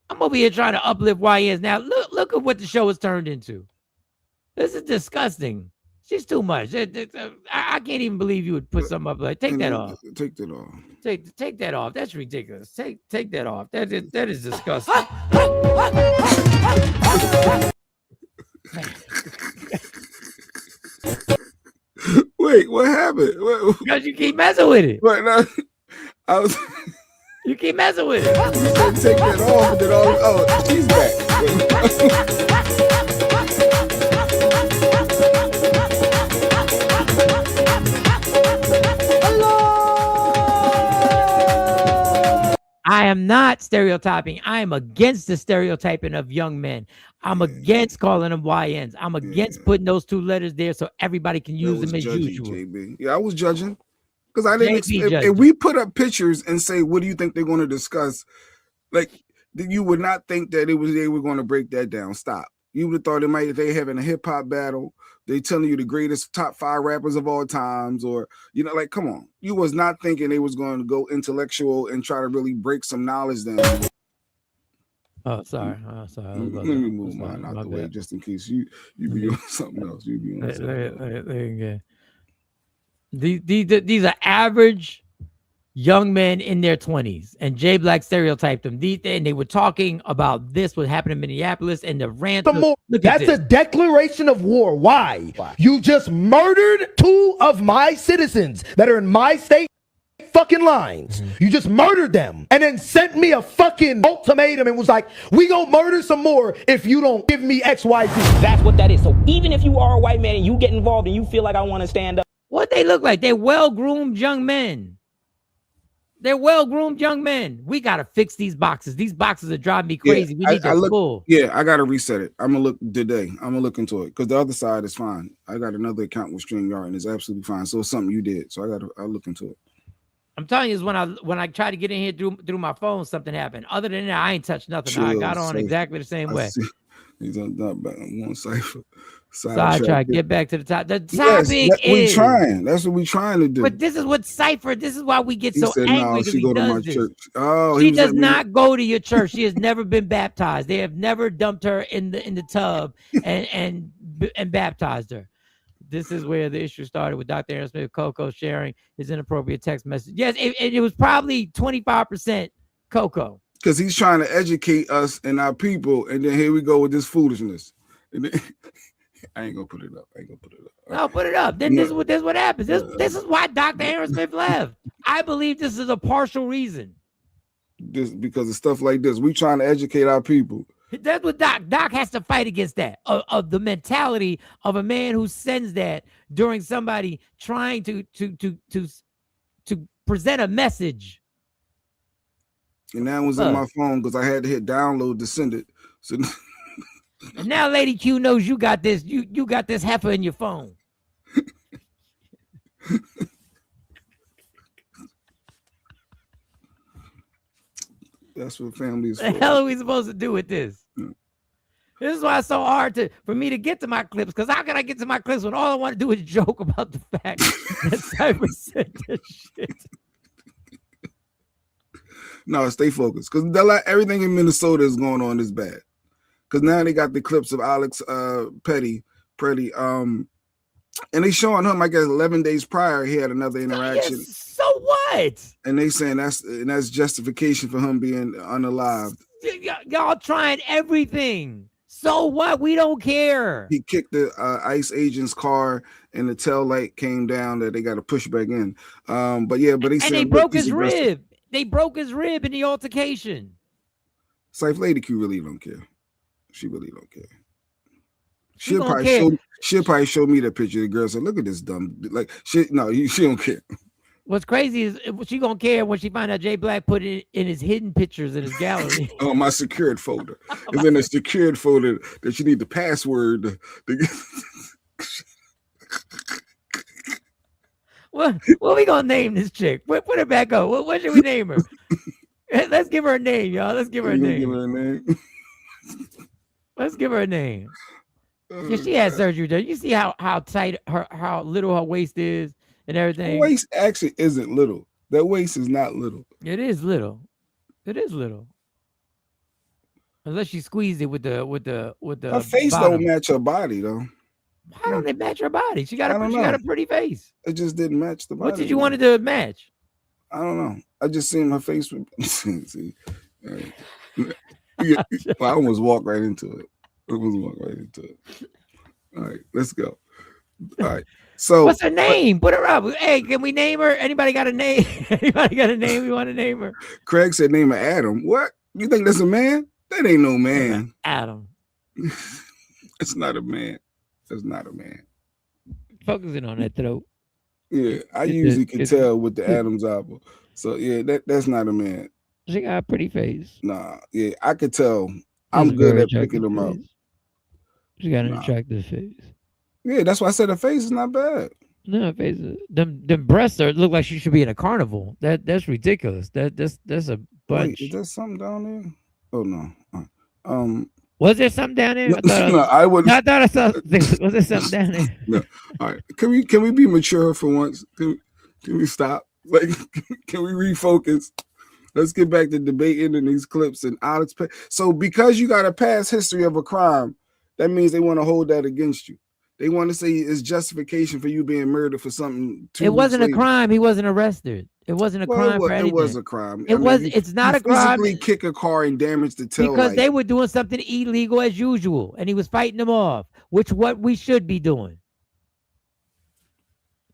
I'm over here trying to uplift YNs. Now look at what the show has turned into. This is disgusting. She's too much. I can't even believe you would put something up like take that off. Take that off. Take that off. That's ridiculous. Take that off. That is disgusting. Wait, what happened? Because you keep messing with it. Right now, you keep messing with it. Take that off, and then she's back. I am not stereotyping. I am against the stereotyping of young men. I'm against calling them YNs. I'm against putting those two letters there so everybody can use them as usual. JB. Yeah, I was judging because I didn't. If we put up pictures and say, "What do you think they're going to discuss?" Like, you would not think that they were going to break that down. Stop. You would have thought they having a hip hop battle. They telling you the greatest top 5 rappers of all times, or like, come on. You was not thinking they was going to go intellectual and try to really break some knowledge down. Oh, sorry. Let me move mine out the way just in case you be on something else. You be on something else. These are average young men in their 20s, and Jay Black stereotyped them. And they were talking about this, what happened in Minneapolis, and the rant. That's a declaration of war. Why? You just murdered 2 of my citizens that are in my state fucking lines. You just murdered them and then sent me a fucking ultimatum and was like, we gonna murder some more if you don't give me XYZ. That's what that is. So even if you are a white man and you get involved and you feel like I want to stand up. What they look like? They're well-groomed young men. They're well-groomed young men. We got to fix these boxes. These boxes are driving me crazy. We need to full. Yeah, I got to reset it. I'm going to look today. I'm going to look into it because the other side is fine. I got another account with StreamYard and it's absolutely fine. So it's something you did. So I'll look into it. I'm telling you, is when I tried to get in here through my phone, something happened. Other than that, I ain't touched nothing. I got on exactly the same way. He's on one Cypher. Sidetrack. Get back to the top. The topic is That's what we trying to do. But this is what Cypher. This is why we get so angry. She go to my church. Oh, she does not go to your church. She has never been baptized. They have never dumped her in the tub and baptized her. This is where the issue started with Dr. Aaron Smith Coco sharing his inappropriate text message. Yes, it was probably 25% Coco. Because he's trying to educate us and our people, and then here we go with this foolishness. And then, I ain't gonna put it up. No, put it up. Then this is what happens. This is why Dr. Aaron Smith left. I believe this is a partial reason. This because of stuff like this. We trying to educate our people. That's what Doc has to fight against that of the mentality of a man who sends that during somebody trying to present a message. And that was in my phone because I had to hit download to send it. So and now Lady Q knows you got this. You got this heifer in your phone. That's what family is for. What the hell are we supposed to do with this? This is why it's so hard for me to get to my clips. Because how can I get to my clips when all I want to do is joke about the fact that Cypher said this shit? No, stay focused. Because everything in Minnesota is going on is bad. Because now they got the clips of Alex Petty, and they showing him, I guess, 11 days prior, he had another interaction. Yes, so what? And they saying that's justification for him being unalived. Y'all trying everything. So what? We don't care. He kicked the ICE agent's car, and the tail light came down that they got to push back in. But he said they broke his rib. They broke his rib in the altercation. Cypher Lady Q really don't care. She really don't care. She'll probably show me that picture. The girl said, "Look at this dumb." Like she don't care. What's crazy is she gonna care when she find out Jay Black put it in his hidden pictures in his gallery. Oh, my secured folder. It's in a secured folder that you need the password to get. What we gonna name this chick? Put her back up. What should we name her? Let's give her a name, y'all. Let's give her a name. Let's give her a name. Yeah, she had surgery done. You see how tight how little her waist is and everything. Her waist actually isn't little. That waist is not little. It is little. It is little. Unless she squeezed it with the. Her face bottom. don't match her body though. Why don't they match her body? She got a pretty face. It just didn't match the body. What did you want it to match? I don't know. I just seen her face. See, I almost walked right into it. All right, let's go. All right. So what's her name? Put her up. Hey, can we name her? Anybody got a name? Anybody got a name? We want to name her. Craig said name her Adam. What? You think that's a man? That ain't no man. Adam. It's not a man. That's not a man. Focusing on that throat. Yeah, I usually can tell with the Adam's apple. So yeah, that's not a man. She got a pretty face. Nah, yeah, I could tell. I'm good at picking them up. She got an attractive face. Yeah, that's why I said her face is not bad. No, her face is, them breasts look like she should be in a carnival. That's ridiculous. That's a bunch. Wait, is there something down there? Oh no. Was there something down there? I wouldn't. I thought I saw. Was there something down there? No. All right. Can we be mature for once? Can we stop? Like, can we refocus? Let's get back to debating in these clips and Alex. So because you got a past history of a crime, that means they want to hold that against you. They want to say it's justification for you being murdered for something. It wasn't a crime. He wasn't arrested. It wasn't a crime for anything. It was a crime. It's not a crime. Physically kick a car and damage the tail because light. they were doing something illegal as usual, and he was fighting them off, which what we should be doing.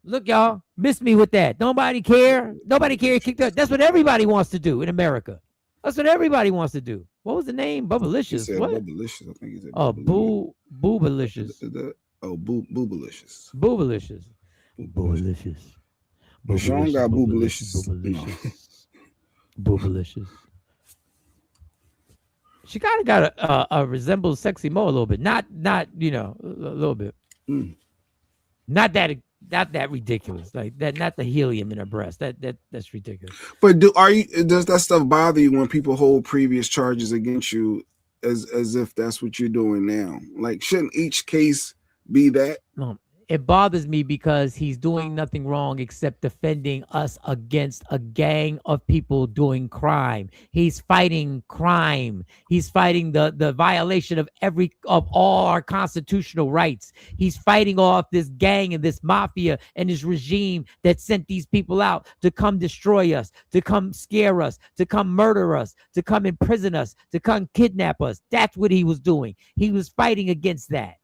Look, y'all, miss me with that. Nobody care. Nobody care. Kicked up. That's what everybody wants to do in America. That's what everybody wants to do. What was the name? Bubblicious. What? Bubblicious. I think he said. Oh, Boobalicious. Boobalicious. Boobalicious. Boobalicious. Sean got Boobalicious. Boobalicious. She kind of got a resembles Sexy Mo a little bit. Not a little bit. Not that ridiculous. Like that, not the helium in her breast. That's ridiculous. But does that stuff bother you when people hold previous charges against you as if that's what you're doing now? Like, shouldn't each case be that? No, it bothers me because he's doing nothing wrong except defending us against a gang of people doing crime. He's fighting crime. He's fighting the violation of all our constitutional rights. He's fighting off this gang and this mafia and this regime that sent these people out to come destroy us, to come scare us, to come murder us, to come imprison us, to come kidnap us. That's what he was doing. He was fighting against that.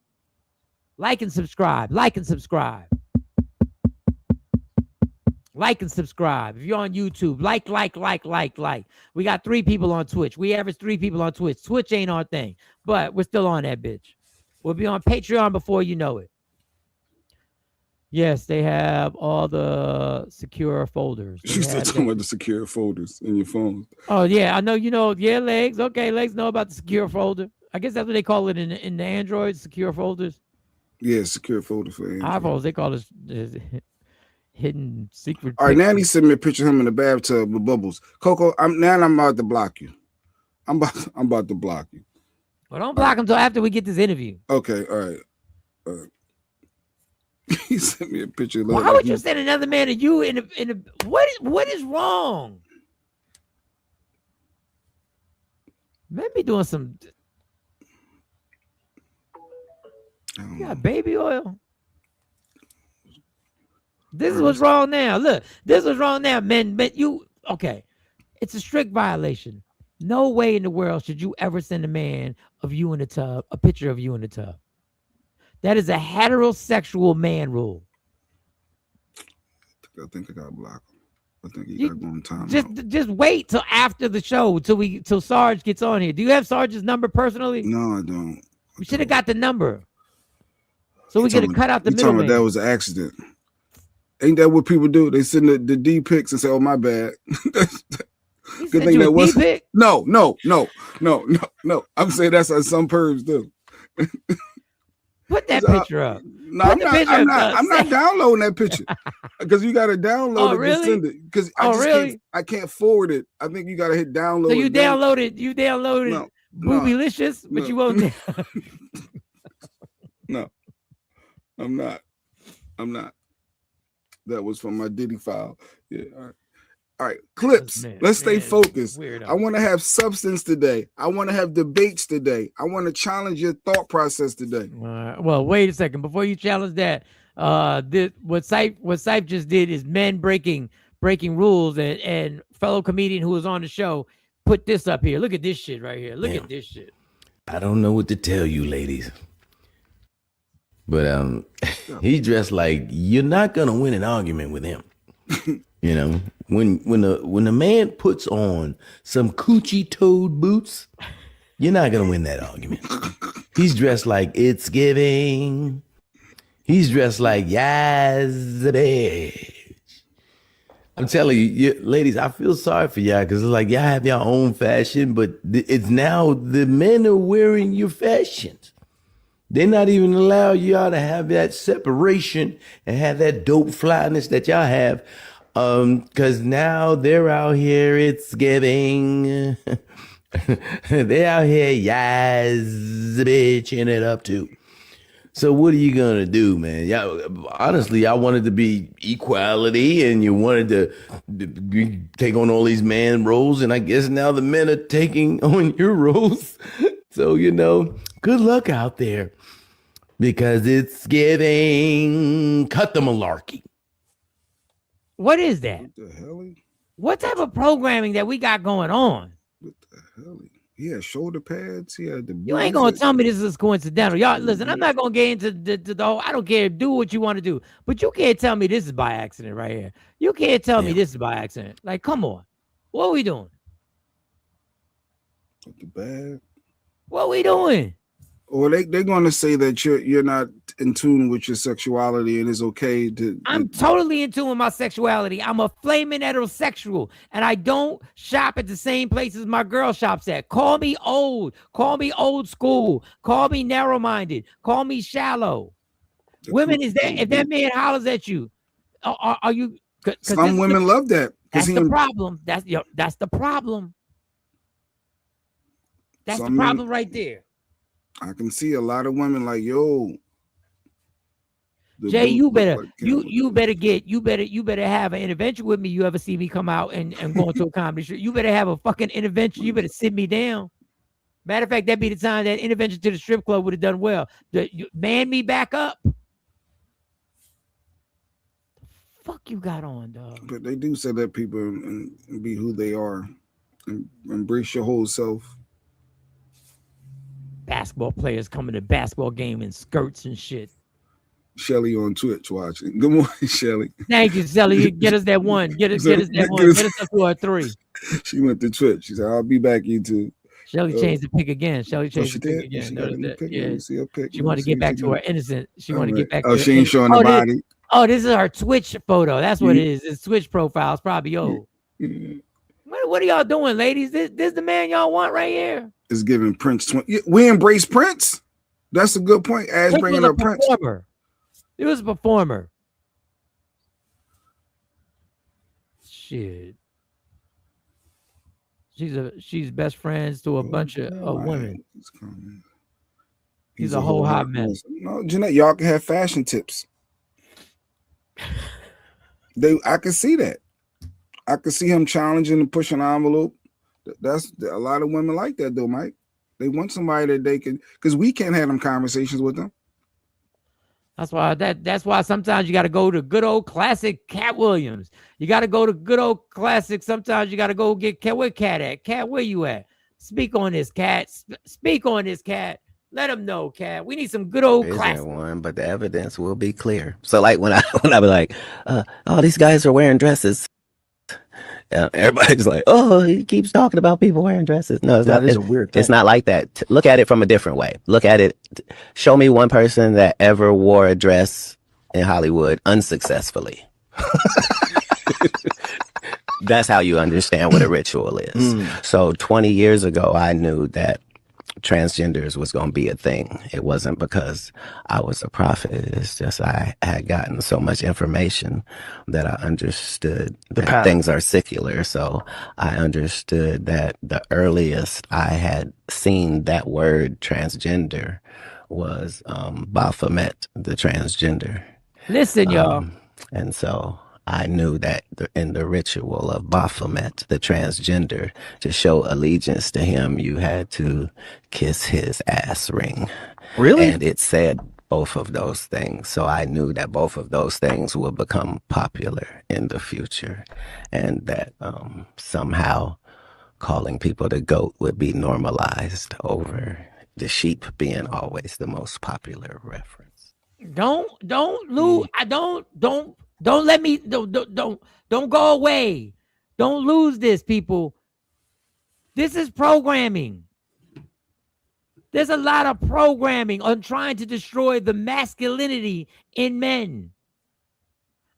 Like and subscribe. Like and subscribe. Like and subscribe. If you're on YouTube, like. We got 3 people on Twitch. We average 3 people on Twitch. Twitch ain't our thing, but we're still on that bitch. We'll be on Patreon before you know it. Yes, they have all the secure folders. They You still have talking that. about the secure folders in your phone. Oh yeah, I know you know. Yeah, Legs. Okay, Legs know about the secure folder. I guess that's what they call it in the Android secure folders. Yeah, secure folder for Android. iPhones they call it hidden secret. All right, pictures. Nanny sent me a picture of him in the bathtub with bubbles. Coco, I'm about to block you. I'm about to block you. Well, don't block him until after we get this interview. Okay, all right. He sent me a picture. Why would you send another man to you in a what is wrong? Maybe doing some. You got baby oil. This is what's wrong now. Look, this is wrong now, men. But you okay? It's a strict violation. No way in the world should you ever send a man of you in the tub, a picture of you in the tub. That is a heterosexual man rule. I think I got blocked. I think he got one time. Just wait till after the show till Sarge gets on here. Do you have Sarge's number personally? No, I don't. We should have got the number. So we could have cut out the middle. middleman. That was an accident. Ain't that what people do? They send the D pics and say, "Oh, my bad." Good thing that was no. I'm saying that's how some pervs do. Put that picture up. No, I'm not downloading that picture because you got to download it to send it. Because I can't forward it. I think you got to hit download. So you downloaded Boobylicious, but you won't. No, I'm not. That was from my Diddy file. Yeah. All right. Clips. Let's stay focused. I want to have substance today. I want to have debates today. I want to challenge your thought process today. Well, wait a second. Before you challenge that, what Syph just did is men breaking rules, and fellow comedian who was on the show put this up here. Look at this shit right here. Look at this shit. I don't know what to tell you, ladies. But he dressed like you're not gonna win an argument with him. You know, when a man puts on some coochie-toed boots, you're not gonna win that argument. He's dressed like it's giving. He's dressed like bitch. I'm telling you, ladies, I feel sorry for y'all because it's like y'all have your own fashion, but it's now the men are wearing your fashions. They're not even allow y'all to have that separation and have that dope flyness that y'all have. Cause now they're out here, it's giving. They're out here, bitching it up too. So what are you gonna do, man? Y'all, honestly, I wanted to be equality and you wanted to take on all these man roles. And I guess now the men are taking on your roles. So, good luck out there. Because it's giving cut the malarkey. What is that? What the hell? What type of programming that we got going on? What the hell? He had shoulder pads. He had the. You ain't gonna tell me this is coincidental, y'all. Listen, I'm not gonna get into the whole. I don't care. Do what you want to do, but you can't tell me this is by accident right here. You can't tell me this is by accident. Like, come on, what are we doing? The bag. What are we doing? Or they're going to say that you're not in tune with your sexuality and it's okay to. I'm totally in tune with my sexuality. I'm a flaming heterosexual, and I don't shop at the same places my girl shops at. Call me old. Call me old school. Call me narrow-minded. Call me shallow. Women, if that man hollers at you, are you? Some women love that. That's the problem. That's the problem. That's the problem right there. I can see a lot of women like, yo. Jay, you better have an intervention with me. You ever see me come out and go into a comedy show? You better have a fucking intervention. You better sit me down. Matter of fact, that'd be the time that intervention to the strip club would have done well. Man me back up. The fuck you got on, dog? But they do say that people and be who they are and embrace your whole self. Basketball players coming to basketball game in skirts and shit. Shelly on Twitch watching. Good morning, Shelly. Thank you, Shelly. Get us that one. Get us that one. Get us up to our 3. She went to Twitch. She said, "I'll be back, YouTube." Shelly changed the pick again. Shelly changed the pick again. She got a new pick. Yeah. See her pick. She wanted to get back to her innocent. She wanted to get back. Oh, she ain't showing the body. Oh, this is her Twitch photo. That's what it is. It's Twitch profile. It's probably old. What are y'all doing, ladies? This the man y'all want right here. It's giving Prince. We embrace Prince. That's a good point. As bringing up Prince. He was a performer. Shit. She's best friends to a bunch of women. He's a whole hot mess. No, Jeanette, y'all can have fashion tips. I can see that. I can see him challenging and pushing the envelope. That's a lot of women like that though, Mike. They want somebody that they can, because we can't have them conversations with them. That's why sometimes you got to go to good old classic Cat Williams. You got to go to good old classic. Sometimes you got to go get Cat. Where Cat at? Cat, where you at? Speak on this, Cat. Speak on this, Cat. Let them know, Cat. We need some good old classic one, but the evidence will be clear. So, like when I be like, "Oh, these guys are wearing dresses," everybody's like, "Oh, he keeps talking about people wearing dresses." No, that is a weird thing. It's not like that. Look at it from a different way. Look at it. Show me one person that ever wore a dress in Hollywood unsuccessfully. That's how you understand what a ritual is. So 20 years ago, I knew that transgenders was going to be a thing. It wasn't because I was a prophet. It's just I had gotten so much information that I understood that things are secular. So I understood that the earliest I had seen that word transgender was Baphomet, the transgender. Listen, y'all. And so I knew that in the ritual of Baphomet, the transgender, to show allegiance to him, you had to kiss his ass ring. Really? And it said both of those things. So I knew that both of those things would become popular in the future, and that somehow calling people the GOAT would be normalized over the sheep being always the most popular reference. Don't lose. Don't let me don't go away. Don't lose this, people. This is programming. There's a lot of programming on trying to destroy the masculinity in men.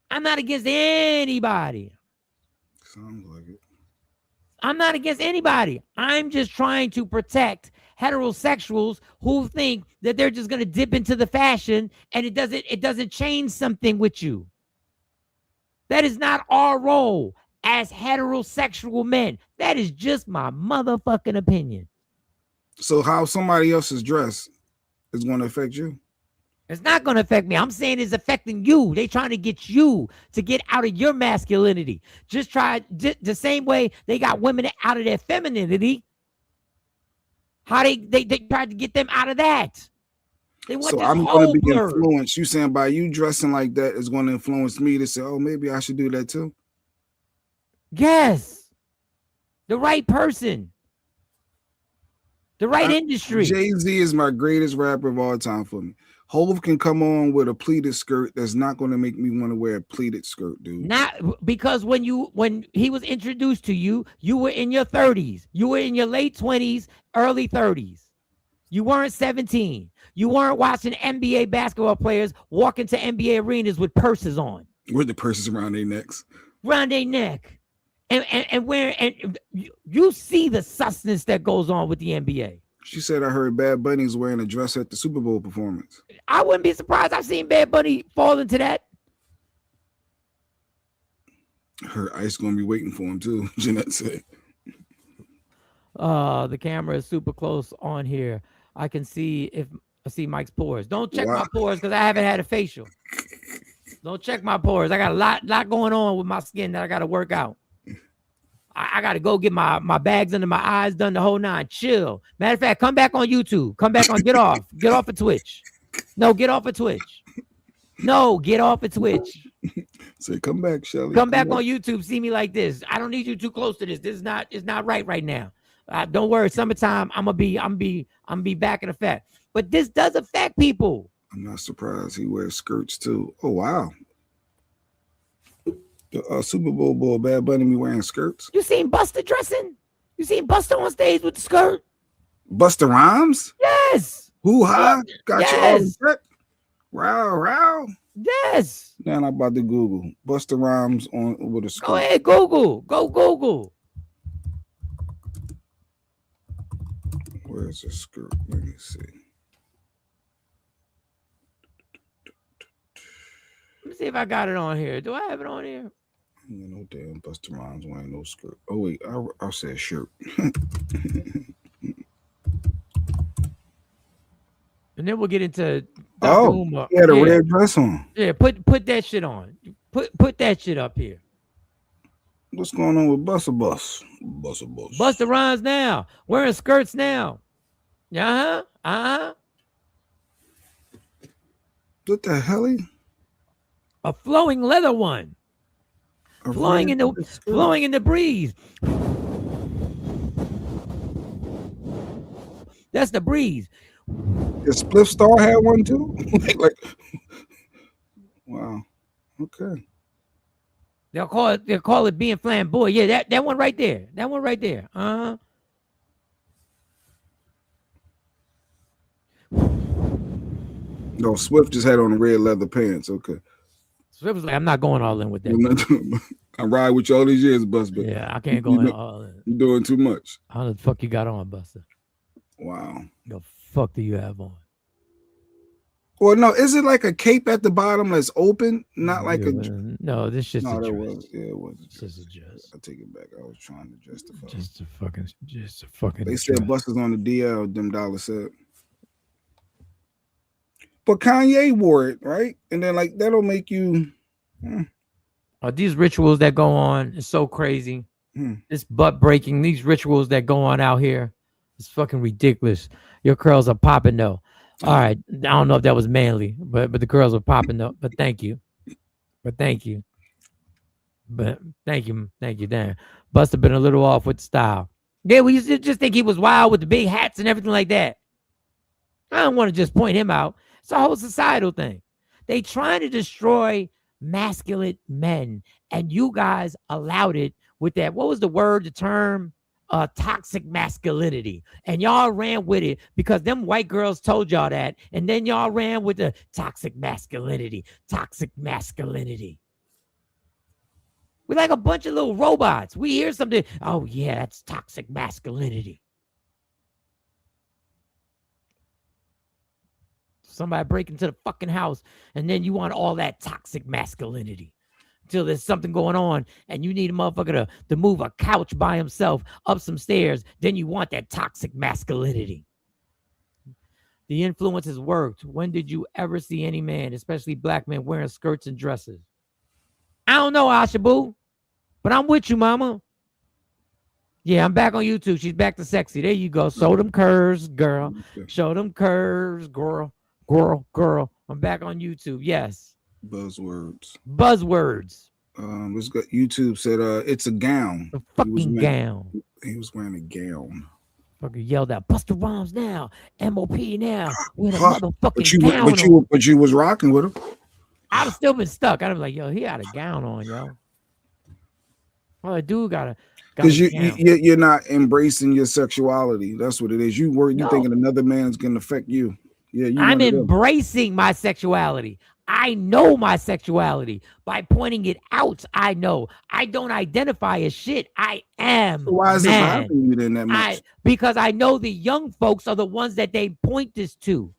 I'm not against anybody. Sounds like it. I'm not against anybody. I'm just trying to protect heterosexuals who think that they're just going to dip into the fashion and it doesn't change something with you. That is not our role as heterosexual men. That is just my motherfucking opinion. So how somebody else's dress is going to affect you? It's not going to affect me. I'm saying it's affecting you. They trying to get you to get out of your masculinity. Just try the same way they got women out of their femininity. How they tried to get them out of that. They want so this I'm whole going to be blur. influenced. You saying by you dressing like that is going to influence me to say, oh, maybe I should do that too? Yes. The right person. The right industry. Jay-Z is my greatest rapper of all time for me. Hov can come on with a pleated skirt that's not going to make me want to wear a pleated skirt, dude. Not because when he was introduced to you, you were in your 30s. You were in your late 20s, early 30s. You weren't 17. You weren't watching NBA basketball players walk into NBA arenas with purses on. With the purses around their necks. Around their neck. And you see the sustenance that goes on with the NBA. She said I heard Bad Bunny's wearing a dress at the Super Bowl performance. I wouldn't be surprised. I've seen Bad Bunny fall into that. Her ice gonna be waiting for him too, Jeanette said. The camera is super close on here. I can see Mike's pores. Don't check my pores because I haven't had a facial. Don't check my pores. I got a lot going on with my skin that I got to work out. I got to go get my bags under my eyes done, the whole nine. Chill. Matter of fact, come back on YouTube. Come back on, get off of Twitch. No, get off of Twitch. No, get off of Twitch. Say, come back, Shelly. Come back on YouTube. See me like this. I don't need you too close to this. It's not right now. Don't worry. Summertime, I'm gonna be back in effect. But this does affect people. I'm not surprised he wears skirts too. Oh wow. The Super Bowl boy, Bad Bunny, be wearing skirts. You seen Busta dressing? You seen Busta on stage with the skirt? Busta Rhymes? Yes. Hoo ha! Got yes. you all set. Row. Yes. Now I'm about to Google Busta Rhymes on with a skirt. Go ahead, Google. Go Google. Where's the skirt? Let me see. Let me see if I got it on here. Do I have it on here? No damn Busta Rhymes wearing no skirt. Oh wait, I said shirt. And then we'll get into he had a red dress on. Yeah, put that shit on. Put that shit up here. What's going on with Busta Bus? Busta Rhymes now. Wearing skirts now. What the hell? A flowing leather one. Flowing in the breeze. That's the breeze. The Spliff Star had one too. like, wow. Okay. They'll call it being flamboyant. Yeah, that one right there. That one right there. No, Swift just had on red leather pants. Okay. Swift was like, I'm not going all in with that. I ride with you all these years, Bus, but yeah, I can't go in all in. You're doing too much. How the fuck you got on, Buster? Wow. The fuck do you have on? Well, no, is it like a cape at the bottom that's open? Not like no, this shit's no, a that dress. was it was just a dress. I take it back. I was trying to justify. Just a fucking. They said Buster's on the DL. Them dollars said. But Kanye wore it, right? And then like that'll make you. These rituals that go on is so crazy. This butt breaking, these rituals that go on out here, it's fucking ridiculous. Your curls are popping though. All right, I don't know if that was manly, but the girls are popping though. But thank you. Damn, Busta been a little off with style. Yeah, we used to just think he was wild with the big hats and everything like that. I don't want to just point him out. It's a whole societal thing. They trying to destroy masculine men, and you guys allowed it with that. What was the word, the term? Toxic masculinity, and y'all ran with it because them white girls told y'all that, and then y'all ran with the toxic masculinity. We're like a bunch of little robots. We hear something, oh yeah, that's toxic masculinity. Somebody break into the fucking house, and then you want all that toxic masculinity. Until there's something going on and you need a motherfucker to move a couch by himself up some stairs, then you want that toxic masculinity. The influence has worked. When did you ever see any man, especially black men, wearing skirts and dresses? I don't know, Ashabu, but I'm with you, mama. Yeah, I'm back on YouTube. She's back to sexy. There you go. Show them curves, girl. Show them curves, girl. I'm back on YouTube. Yes. Buzzwords. This got YouTube said it's a gown. A fucking gown. He was wearing a gown. Fucking yelled out, Busta Rhymes now, MOP now. With a motherfucking gown. But you was rocking with him. I'd have still been stuck. I'd have been like, yo, he had a gown on, yo. Well, a dude got because you're not embracing your sexuality. That's what it is. You thinking another man's gonna affect you. Yeah, I'm embracing my sexuality. I know my sexuality by pointing it out. I know I don't identify as shit. I am. So why is it bothering you then that much? Because I know the young folks are the ones that they point this to.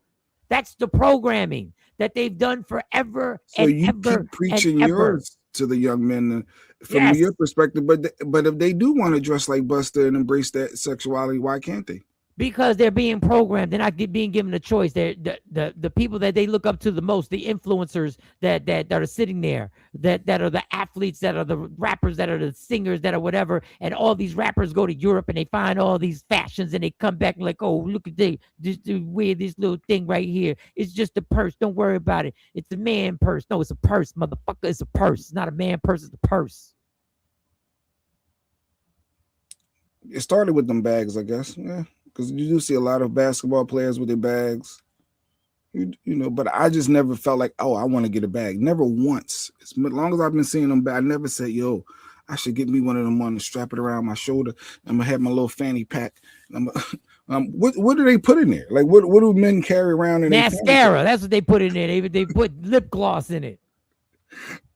That's the programming that they've done forever. So and you ever keep preaching and yours to the young men from your perspective. But if they do want to dress like Busta and embrace that sexuality, why can't they? Because they're being programmed. They're not being given a choice. They're the people that they look up to the most, the influencers that are sitting there, that are the athletes, that are the rappers, that are the singers, that are whatever. And all these rappers go to Europe and they find all these fashions and they come back and like, oh, look at they wear this little thing right here. It's just a purse. Don't worry about it. It's a man purse. No, it's a purse, motherfucker. It's a purse. It's not a man purse. It's a purse. It started with them bags, I guess. Yeah. Because you do see a lot of basketball players with their bags, you know, but I just never felt like, oh, I want to get a bag. Never once. As long as I've been seeing them, I never said, yo, I should get me one of them to strap it around my shoulder. I'm gonna have my little fanny pack. What do they put in there? Like what do men carry around in mascara? That's what they put in there. They put lip gloss in it.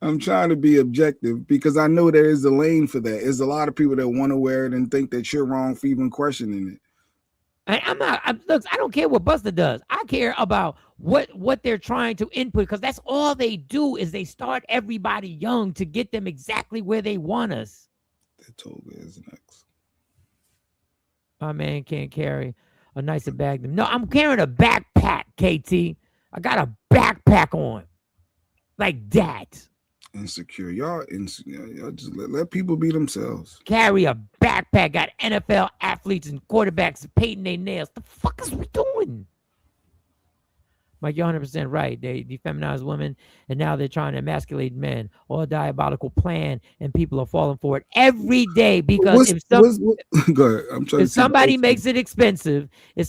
I'm trying to be objective because I know there is a lane for that. There's a lot of people that want to wear it and think that you're wrong for even questioning it. I'm not. Look, I don't care what Busta does. I care about what they're trying to input, because that's all they do is they start everybody young to get them exactly where they want us. That Toga is next. My man can't carry a nicer bag than no. I'm carrying a backpack, KT. I got a backpack on, like that. Insecure, y'all just let people be themselves. Carry a backpack, got NFL athletes and quarterbacks painting their nails. The fuck is we doing? Mike, you're 100% right. They defeminize women, and now they're trying to emasculate men. All a diabolical plan, and people are falling for it every day because go ahead. I'm trying. If somebody makes it expensive, and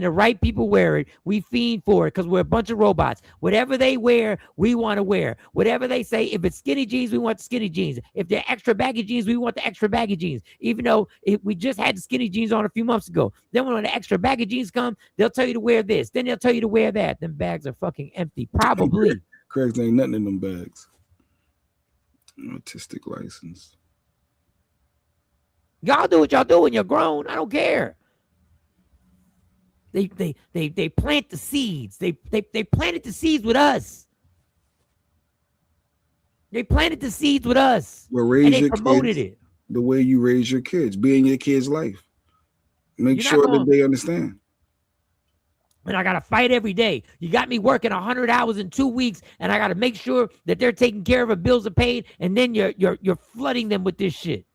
the right people wear it, we fiend for it because we're a bunch of robots. Whatever they wear, we want to wear. Whatever they say, if it's skinny jeans, we want the skinny jeans. If they're extra baggy jeans, we want the extra baggy jeans. Even though we just had the skinny jeans on a few months ago. Then when the extra baggy jeans come, they'll tell you to wear this. Then they'll tell you to wear that. Them bags are fucking empty. Probably. Correct. Ain't nothing in them bags. Artistic license. Y'all do what y'all do when you're grown. I don't care. They plant the seeds. They planted the seeds with us. They planted the seeds with us. Well, and they promoted it. The way you raise your kids, be in your kids' life. Make sure that they understand. And I got to fight every day. You got me working 100 hours in 2 weeks, and I got to make sure that they're taken care of, bills are paid, and then you're flooding them with this shit.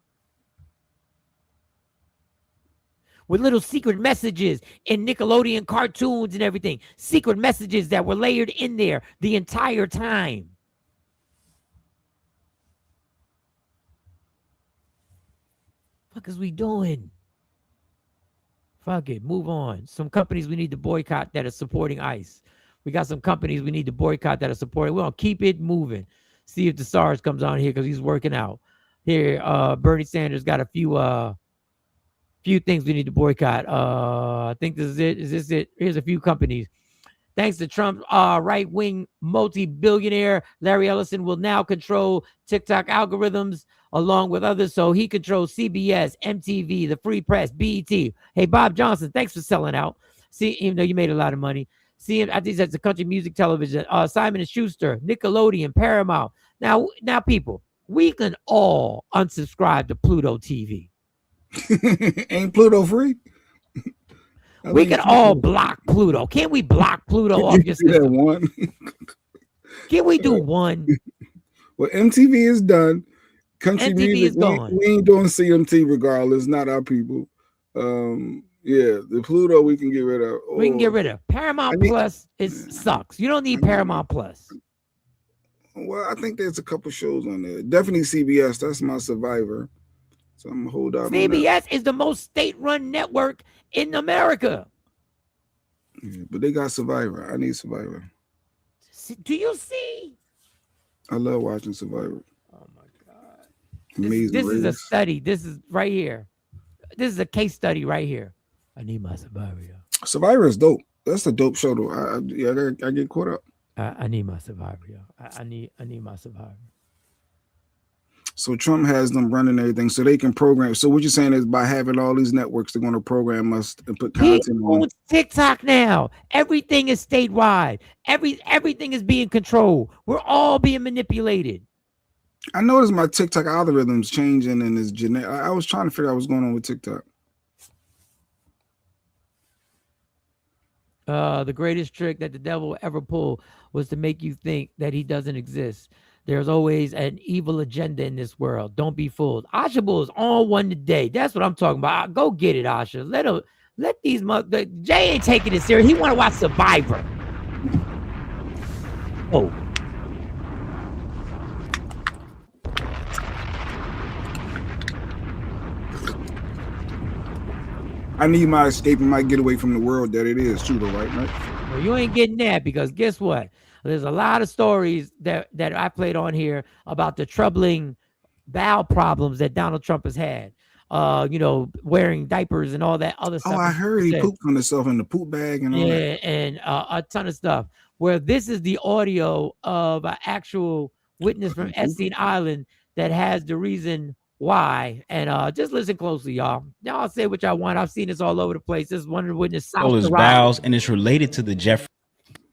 With little secret messages in Nickelodeon cartoons and everything. Secret messages that were layered in there the entire time. What is we doing? Fuck it, move on. Some companies we need to boycott that are supporting ICE. We got some companies we need to boycott that are supporting. We're gonna keep it moving. See if the SARS comes on here because he's working out. Here, Bernie Sanders got a few things we need to boycott. I think this is it. Is this it? Here's a few companies. Thanks to Trump's right-wing multi-billionaire, Larry Ellison will now control TikTok algorithms along with others. So he controls CBS, MTV, the Free Press, BET. Hey, Bob Johnson, thanks for selling out. See, even though you made a lot of money. See, I think that's the country music television. Simon & Schuster, Nickelodeon, Paramount. Now, people, we can all unsubscribe to Pluto TV. Ain't Pluto free? We can all block Pluto. Can't we block Pluto off your system? One. Can we do one? Well, MTV is done. Country MTV music is gone. We ain't doing CMT regardless. Not our people. Yeah, the Pluto we can get rid of. We can get rid of Paramount Plus. It sucks. You don't need Paramount Plus. Well, I think there's a couple shows on there. Definitely CBS. That's my Survivor. So I'm gonna hold out. CBS is the most state-run network in America. Yeah, but they got Survivor. I need Survivor. Do you see? I love watching Survivor. Oh my God. Amazing. This is a study. This is right here. This is a case study right here. I need my Survivor. Survivor is dope. That's a dope show though. I get caught up. I need my Survivor. I need my Survivor. So Trump has them running everything so they can program. So what you're saying is by having all these networks, they're going to program us and put content on TikTok now. Everything is statewide. Everything is being controlled. We're all being manipulated. I noticed my TikTok algorithms changing and it's genetic. I was trying to figure out what's going on with TikTok. The greatest trick that the devil ever pulled was to make you think that he doesn't exist. There's always an evil agenda in this world. Don't be fooled. Asha Bull is on one today. That's what I'm talking about. Go get it, Asha. Let these Jay ain't taking it serious. He want to watch Survivor. Oh. I need my escape and my getaway from the world that it is too, though, right, Mike? Well, you ain't getting that because guess what? There's a lot of stories that I played on here about the troubling bowel problems that Donald Trump has had. Wearing diapers and all that other stuff. Oh, I heard he pooped on himself in the poop bag and all that. And a ton of stuff. Where this is the audio of an actual witness from Epstein Island that has the reason why. And just listen closely, y'all. Y'all say what y'all want. I've seen this all over the place. This is one of the witnesses. His bowels, and it's related to the Jeffrey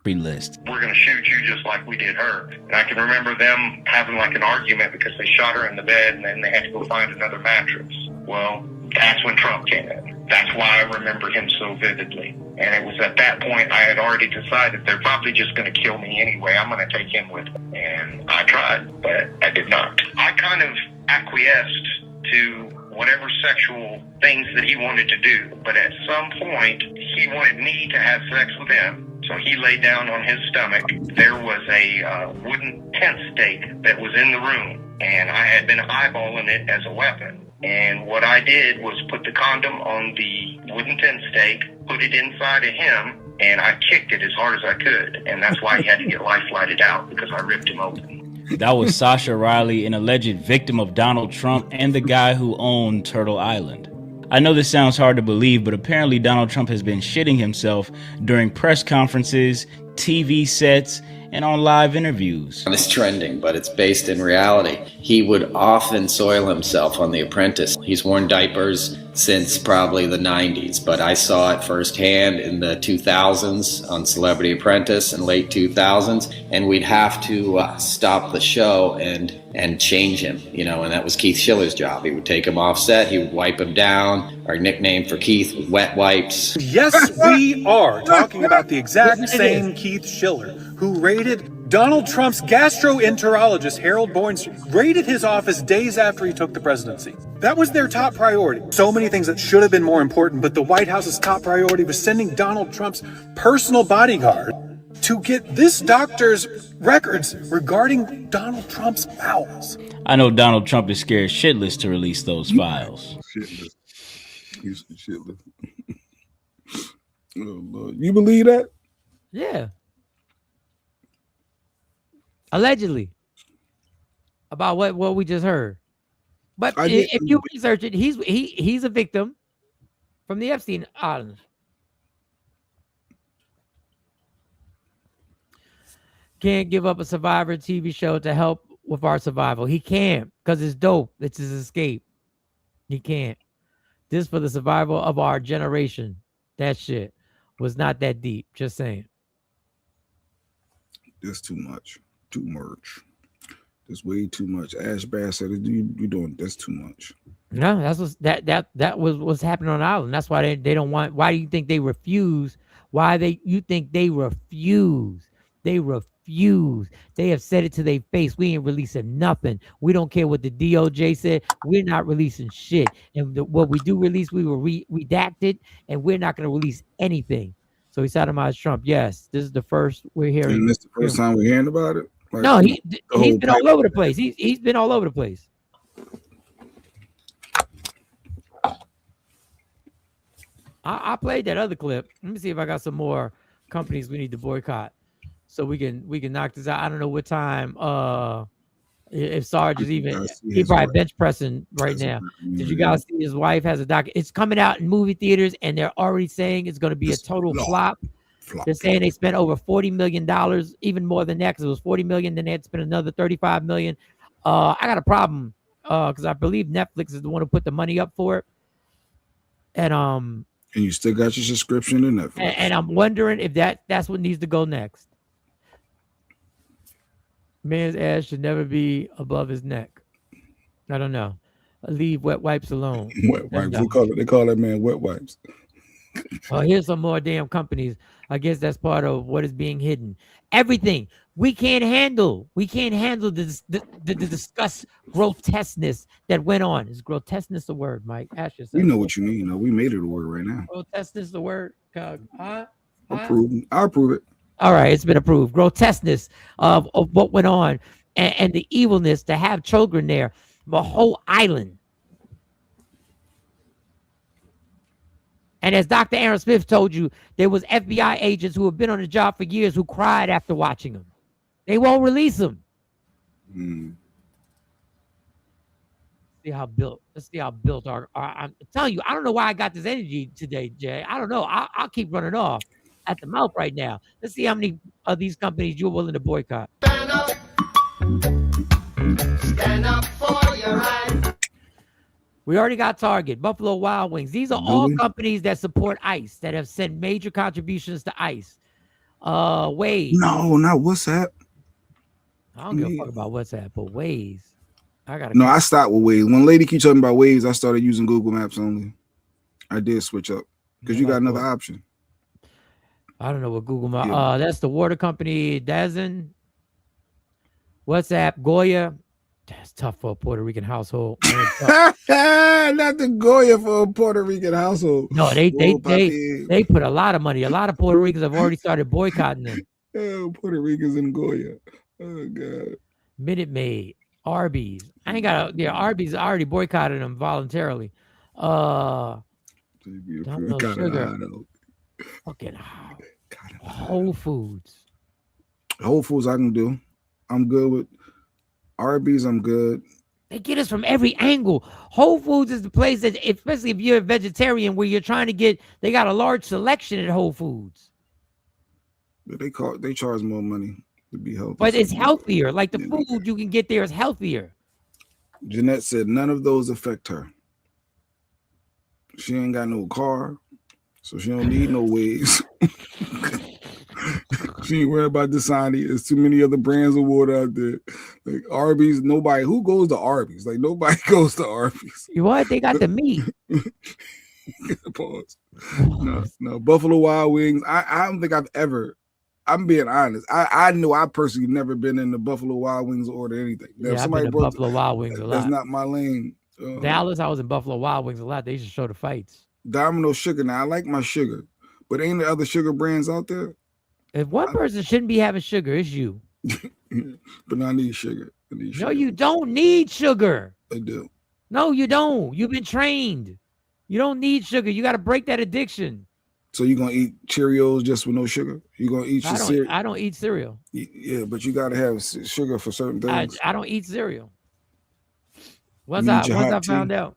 list. We're going to shoot you just like we did her. And I can remember them having like an argument because they shot her in the bed and then they had to go find another mattress. Well, that's when Trump came in. That's why I remember him so vividly. And it was at that point I had already decided they're probably just going to kill me anyway. I'm going to take him with me. And I tried, but I did not. I kind of acquiesced to whatever sexual things that he wanted to do. But at some point, he wanted me to have sex with him. So he lay down on his stomach. There was a wooden tent stake that was in the room, and I had been eyeballing it as a weapon. And what I did was put the condom on the wooden tent stake, put it inside of him, and I kicked it as hard as I could. And that's why he had to get life flighted out, because I ripped him open. That was Sasha Riley, an alleged victim of Donald Trump and the guy who owned Turtle Island. I know this sounds hard to believe, but apparently Donald Trump has been shitting himself during press conferences, TV sets, and on live interviews. It's trending, but it's based in reality. He would often soil himself on The Apprentice. He's worn diapers since probably the 90s, but I saw it firsthand in the 2000s on Celebrity Apprentice in late 2000s, and we'd have to stop the show and change him, and that was Keith Schiller's job. He would take him off set, he would wipe him down. Our nickname for Keith was Wet Wipes. Yes, we are talking about the exact same Keith Schiller who raided Donald Trump's gastroenterologist, Harold Bornstein, raided his office days after he took the presidency. That was their top priority. So many things that should have been more important, but the White House's top priority was sending Donald Trump's personal bodyguard to get this doctor's records regarding Donald Trump's bowels. I know Donald Trump is scared shitless to release those files. Shitless. He's shitless. Oh, Lord. You believe that? Yeah. Allegedly. About what we just heard. But if you research it, he's a victim from the Epstein Island. Can't give up a Survivor TV show to help with our survival. He can't, because it's dope. It's his escape. He can't. This for the survival of our generation. That shit was not that deep. Just saying. That's too much. Too much. That's way too much. Ash Bass said, "You doing? That's too much." No, that's that was what's happening on the island. That's why they don't want. Why do you think they refuse? You think they refuse? They refuse. They have said it to their face. We ain't releasing nothing. We don't care what the DOJ said. We're not releasing shit. And what we do release, we will redact it, and we're not going to release anything. So he sodomized Trump. Yes, this is the first we're hearing. And this the first time we're hearing about it? Like, no, he's been all over the place. He's been all over the place. I played that other clip. Let me see if I got some more companies we need to boycott, so we can knock this out. I don't know what time. If Sarge is even, he probably bench pressing right now. Did you guys see his wife has a doc? It's coming out in movie theaters, and they're already saying it's going to be a total flop. They're saying they spent over $40 million, even more than that, because it was $40 million. Then they had to spend another $35 million. I got a problem because I believe Netflix is the one who put the money up for it, and you still got your subscription to Netflix. And I'm wondering if that's what needs to go next. Man's ass should never be above his neck. I don't know. Leave wet wipes alone. Wet wipes. They call that man wet wipes. Here's some more damn companies. I guess that's part of what is being hidden. Everything we can't handle. We can't handle the disgust, grotesqueness that went on. Is grotesqueness a word, Mike? Ask yourself. You know what you mean. We made it a word right now. Grotesqueness the word. I'll approve it. All right, it's been approved. Grotesqueness of what went on and the evilness to have children there, the whole island. And as Dr. Aaron Smith told you, there was FBI agents who have been on the job for years who cried after watching them. They won't release them. See how built. Let's see how built our I'm telling you, I don't know why I got this energy today, Jay. I don't know. I'll keep running off at the mouth right now. Let's see how many of these companies you're willing to boycott. Stand up for your right. We already got Target, Buffalo Wild Wings. These are all companies that support ICE, that have sent major contributions to ICE. Waze. No, not WhatsApp. I don't give a fuck about WhatsApp, but Waze. I stopped with Waze. When lady keep talking about Waze, I started using Google Maps only. I did switch up because you got another option. I don't know what Google Maps. That's the water company, Dazen. WhatsApp, Goya. That's tough for a Puerto Rican household. Not the Goya for a Puerto Rican household. No, they put a lot of money. A lot of Puerto Ricans have already started boycotting them. Puerto Ricans and Goya. Oh God. Minute Maid, Arby's. I ain't got Arby's already boycotted them voluntarily. Don't know sugar. Fucking Whole Foods. Whole Foods I can do. I'm good with Arby's. I'm good. They get us from every angle. Whole Foods is the place that, especially if you're a vegetarian, where you're trying to get, they got a large selection at Whole Foods. But they charge more money to be healthy. But it's healthier. Like the food you can get there is healthier. Jeanette said none of those affect her. She ain't got no car, so she don't need no Waze. She ain't worried about Dasani. There's too many other brands of water out there. Like Arby's, who goes to Arby's? Like nobody goes to Arby's. You what? They got the meat. Pause. No. Buffalo Wild Wings. I don't think I've ever. I'm being honest. I know I personally never been in the Buffalo Wild Wings or ordered anything. Yeah, I've been to Buffalo Wild Wings a lot. That's not my lane. Dallas, I was in Buffalo Wild Wings a lot. They used to show the fights. Domino Sugar. Now I like my sugar, but ain't there other sugar brands out there? If one person shouldn't be having sugar, it's you. But I need sugar. No, you don't need sugar. I do. No, you don't. You've been trained. You don't need sugar. You got to break that addiction. So you're gonna eat Cheerios just with no sugar? You're gonna eat your cereal? I don't eat cereal. Yeah, but you gotta have sugar for certain things. I don't eat cereal. Once I found out,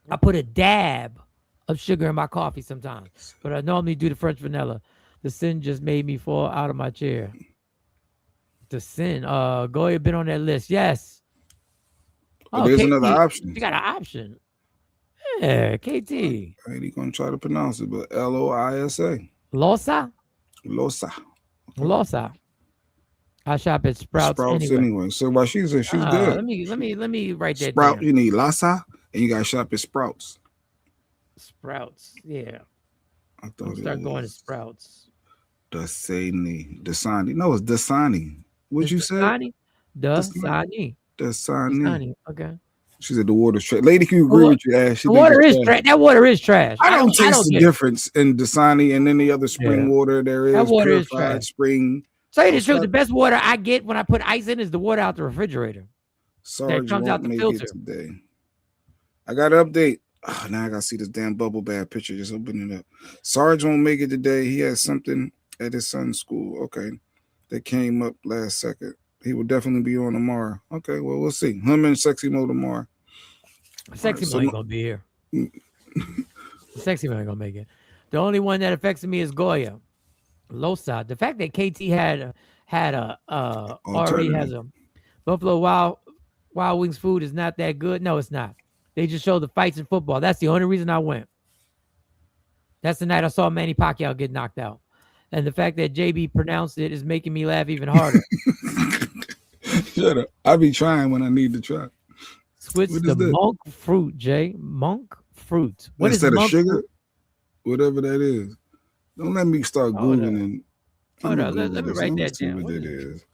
I put a dab of sugar in my coffee sometimes, but I normally do the French vanilla. The sin just made me fall out of my chair. The sin. Goya been on that list. Yes. But there's another option. You got an option. Yeah, KT. I ain't gonna try to pronounce it, but Loisa. Losa. I shop at Sprouts anyway. So while she's good. Let me write that Sprout. down. You need Lhasa, and you gotta shop at Sprouts. Sprouts, yeah. I thought start going to Sprouts. Dasani. No, it's Dasani. What'd you say? Dasani. Okay. She said the water's trash. Lady, can you agree with you, Ash? The water is trash. That water is trash. I don't taste the difference in Dasani and any other spring water there is. That water is trash. Spring. Tell you the truth, the best water I get when I put ice in is the water out the refrigerator. Sorry, that comes out the filter. Today. I got an update. Oh, now I gotta see this damn bubble bath picture. Just open it up. Sarge won't make it today. He has something at his son's school. Okay. That came up last second. He will definitely be on tomorrow. Okay, well, we'll see. Him and Sexy Mo tomorrow. Sexy Mo ain't gonna be here. Sexy Mo ain't gonna make it. The only one that affects me is Goya. Losa. The fact that KT already has a Buffalo Wild Wings food is not that good. No, it's not. They just show the fights in football. That's the only reason I went. That's the night I saw Manny Pacquiao get knocked out. And the fact that JB pronounced it is making me laugh even harder. Shut up. I be trying when I need to try. Switch the monk fruit, Jay. Monk fruit. What is that? Instead of sugar? Fruit? Whatever that is. Don't let me start Googling. Hold on. Let me write that down. What it is.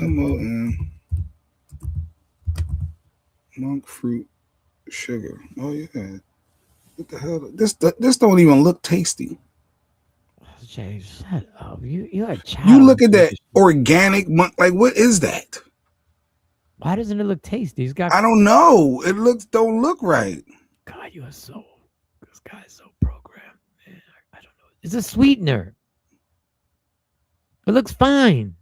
MON. Monk fruit sugar. Oh, yeah. What the hell? This don't even look tasty. Jay, shut up. You're a child. You look at that organic monk. Like, what is that? Why doesn't it look tasty? I don't know. It don't look right. God, this guy is so programmed. Man, I don't know. It's a sweetener. It looks fine.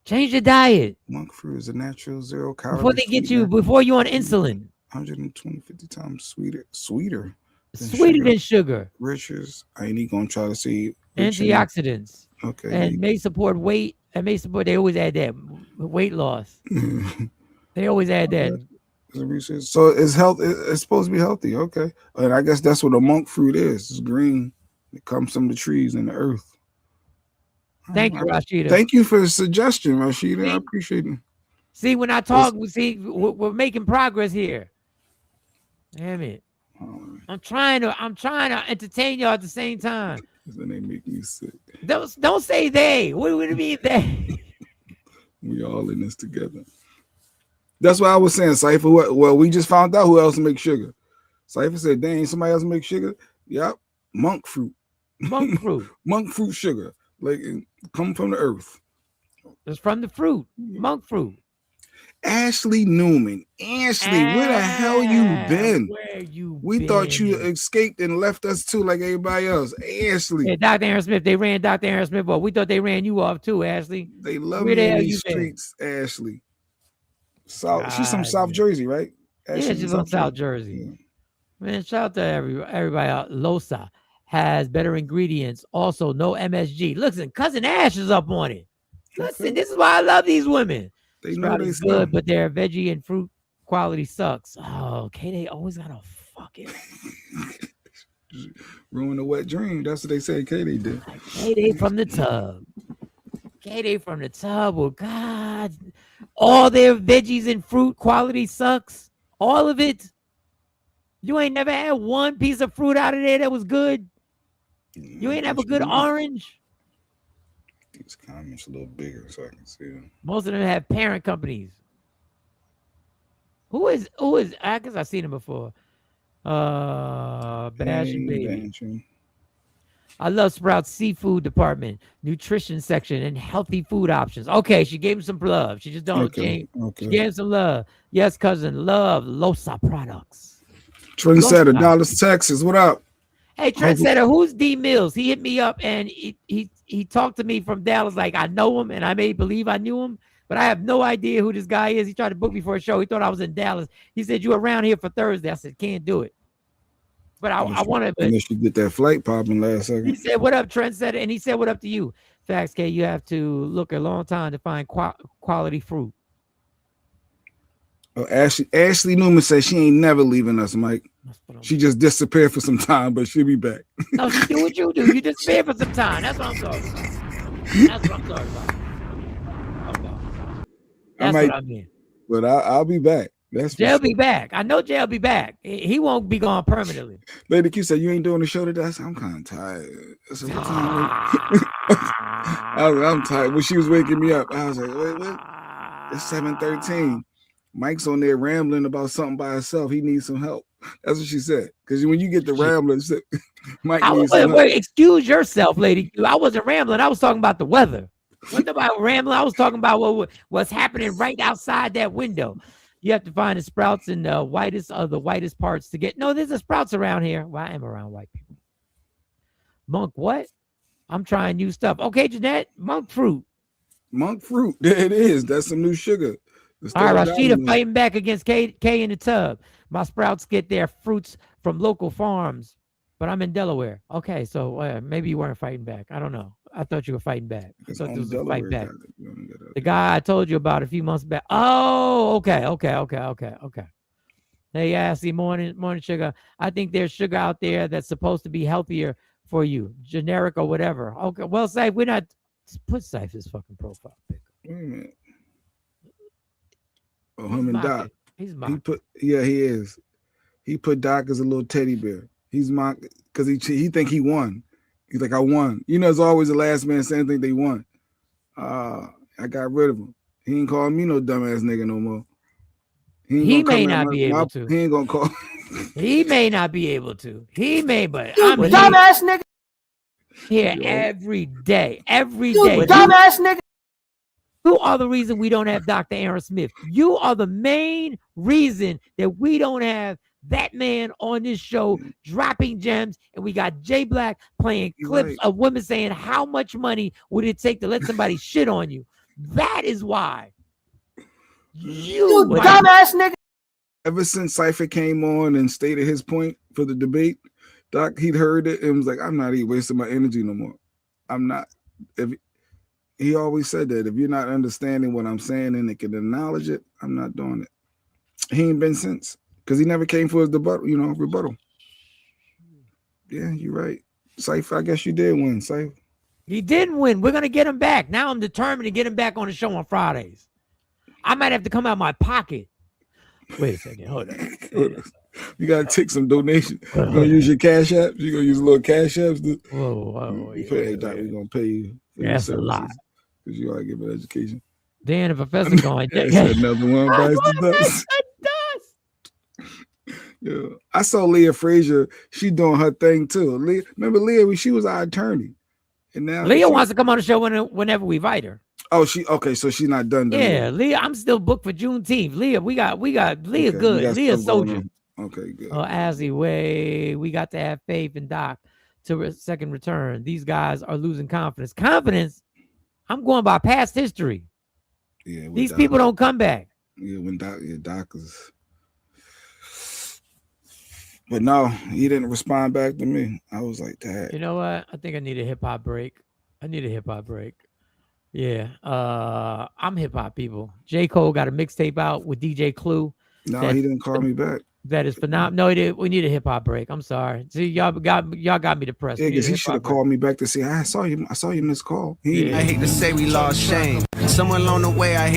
Change your diet. Monk fruit is a natural 0 calorie. Before they get you, before you're on insulin. 120, 50 times sweeter Than sugar. Richers. I ain't even gonna try to see antioxidants. Okay. And may support weight. And may support. They always add that weight loss. They always add that. So it's health. It's supposed to be healthy. Okay. And I guess that's what a monk fruit is. It's green. It comes from the trees and the earth. Thank you, Rashida. Thank you for the suggestion, Rashida. I appreciate it. See, when I talk, we're making progress here. Damn it. I'm trying to entertain y'all at the same time. Then they make me sick. Don't say they. What do you mean they? We all in this together. That's why I was saying, Cypher. Well, we just found out who else makes sugar. Cypher said, dang, somebody else make sugar? Yep. Monk fruit. Monk fruit. Monk fruit sugar. Like it come from the earth. It's from the fruit. Monk fruit. Ashley Newman. Ashley, where the hell you been? Where you We been? thought you escaped and left us too, like everybody else. Ashley. Yeah, Dr. Aaron Smith. They ran Dr. Aaron Smith off. We thought they ran you off too, Ashley. They love Where me the in hell these you been? streets, Ashley. She's from South Jersey, right? Yeah, she's from South Jersey. Man, shout out to everybody out. Losa has better ingredients. Also, no MSG. Listen, Cousin Ash is up on it. Listen, this is why I love these women. They know Sprout they is good, but their veggie and fruit quality sucks. Oh, okay, they always gotta fuck it. Ruin a wet dream. That's what they say Katie did. Katie from the tub. Katie from the tub. Well, God, all their veggies and fruit quality sucks. All of it. You ain't never had one piece of fruit out of there that was good. You ain't have a good orange. These comments a little bigger so I can see them. Most of them have parent companies. Who is I guess I've seen him before. Bash and Baby. I love Sprout's seafood department, nutrition section, and healthy food options. Okay, she gave him some love. She just don't. She gave him some love. Yes, cousin, love Losa products. Trendsetter, Losa. Dallas, Texas. What up? Hey, Trendsetter, who's D Mills? He hit me up and he talked to me from Dallas like I know him and I may believe I knew him, but I have no idea who this guy is. He tried to book me for a show. He thought I was in Dallas. He said, you around here for Thursday. I said, can't do it. But I want to. Unless you get that flight popping last second. He said, what up, Trendsetter? And he said, what up to you? Facts, K, you have to look a long time to find quality fruit. Oh, Ashley Newman says she ain't never leaving us, Mike. She just disappeared for some time, but she'll be back. No, she do what you do. You disappear for some time. That's what I'm talking about. That's what I'm talking about. That's what I mean. But I'll be back. That's Jay'll be back. I know Jay'll be back. He won't be gone permanently. Lady Q said, you ain't doing the show today? I said, I'm kind of tired. I said, what time? I'm tired. When she was waking me up, I was like, wait. It's 7:13. Mike's on there rambling about something by himself. He needs some help. That's what she said. Because when you get the rambling, Mike needs some help. Excuse yourself, Lady Q. I wasn't rambling. I was talking about the weather. Wasn't about rambling. I was talking about what's happening right outside that window. You have to find the Sprouts in the whitest of the whitest parts to get. No, there's a Sprouts around here. Well, I am around white people. Monk, what? I'm trying new stuff. Okay, Jeanette, monk fruit. Monk fruit. There it is. That's some new sugar. All right, Rashida fighting back against K in the tub. My Sprouts get their fruits from local farms, but I'm in Delaware. Okay, so maybe you weren't fighting back. I don't know. I thought you were fighting back. I thought there was a fight back. The guy I told you about a few months back. Oh, okay. Hey, Ashley, morning sugar. I think there's sugar out there that's supposed to be healthier for you, generic or whatever. Okay, well, Saif, we're not. Put Saif's fucking profile pic. Wait a minute. Oh, him and Doc. He's mocking. He is. He put Doc as a little teddy bear. He's mocking because he think he won. He's like, I won. You know, it's always the last man saying think they won. I got rid of him. He ain't calling me no dumbass nigga no more. He may not be able to. He ain't gonna call. He may not be able to. He may, but I'm a dumbass nigga. Here every day. Dumbass nigga. You are the reason we don't have Dr. Aaron Smith. You are the main reason that we don't have that man on this show dropping gems, and we got Jay Black playing clips of women saying, how much money would it take to let somebody shit on you? That is why. You dumbass nigga. Ever since Cypher came on and stated his point for the debate, Doc, he'd heard it and was like, I'm not even wasting my energy no more. I'm not. If he always said that if you're not understanding what I'm saying and it can acknowledge it, I'm not doing it. He ain't been since because he never came for his rebuttal. Yeah, you're right. Cypher, I guess you did win, Cypher. He didn't win. We're gonna get him back. Now I'm determined to get him back on the show on Fridays. I might have to come out of my pocket. Wait a second. Hold on. You gotta take some donation. You gonna use your cash apps? You gonna use a little cash apps? Whoa. Hey, Doc, we're gonna pay you. That's a lot. Because you gotta give an education. Dan, if Professor going, that's another one bites the dust. Yeah, I saw Leah Frazier. She doing her thing too. Remember Leah? She was our attorney, and now Leah wants to come on the show whenever we invite her. Oh, so she's not done. Yeah, Leah, I'm still booked for Juneteenth. Leah, we got Leah okay, good. Leah soldier. Okay, good. Azzy Way, we got to have faith in Doc to second return. These guys are losing confidence. Confidence. I'm going by past history. Yeah, these people don't come back. Yeah, when Doc is. But no, he didn't respond back to me. I was like, that. You know what? I think I need a hip hop break. Yeah. I'm hip hop people. J. Cole got a mixtape out with DJ Clue. No, he didn't call me back. That is phenomenal. No, he did. We need a hip hop break. I'm sorry. See, y'all got me depressed. Yeah, because he should have called me back to say, I saw you missed call. I hate to say we lost shame. Somewhere along the way, I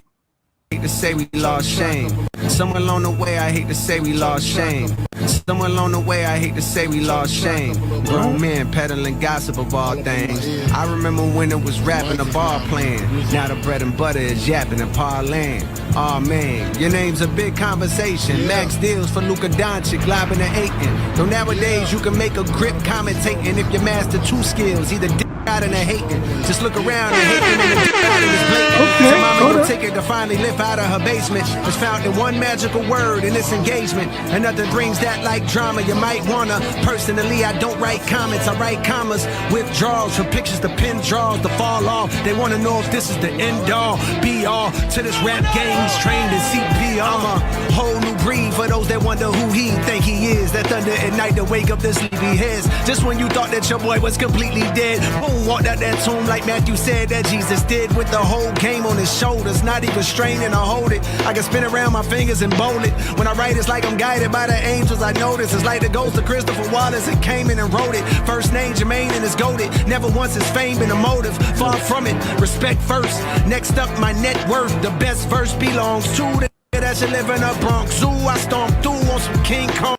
hate to say we lost shame. Somewhere along the way, I hate to say we lost shame. Somewhere along the way, I hate to say we lost shame. Grown men peddling gossip of all things. I remember when it was rapping, the bar playing. Now the bread and butter is yapping and parlaying. Aw, man, your name's a big conversation. Max deals for Luka Doncic, lobbing and hating. Though nowadays you can make a grip commentating if you master two skills, either dick out and a hating. Just look around and hating and the dick out and it's blatant. So mama go take it to finally lift out of her basement. Was found in one magical word in this engagement. And nothing brings that like drama. You might wanna. Personally, I don't write comments, I write commas. Withdrawals from pictures to pin draws to fall off. They wanna know if this is the end all, be all to this rap game. He's trained in CPR. I'm a whole new breed for those that wonder who he think he is. That thunder at night to wake up their sleepy heads. Just when you thought that your boy was completely dead, boom, walked out that tomb like Matthew said that Jesus did, with the whole game on his shoulders, not even straining to hold it. I can spin around my fingers and bowl it. When I write, it's like I'm guided by the angels. I notice it's like the ghost of Christopher Wallace and came in and wrote it. First name Jermaine and it's goated. Never once has fame been a motive. Far from it. Respect first. Next up, my net worth. The best verse belongs to the that should live in a Bronx Zoo. I storm through on some King Kong.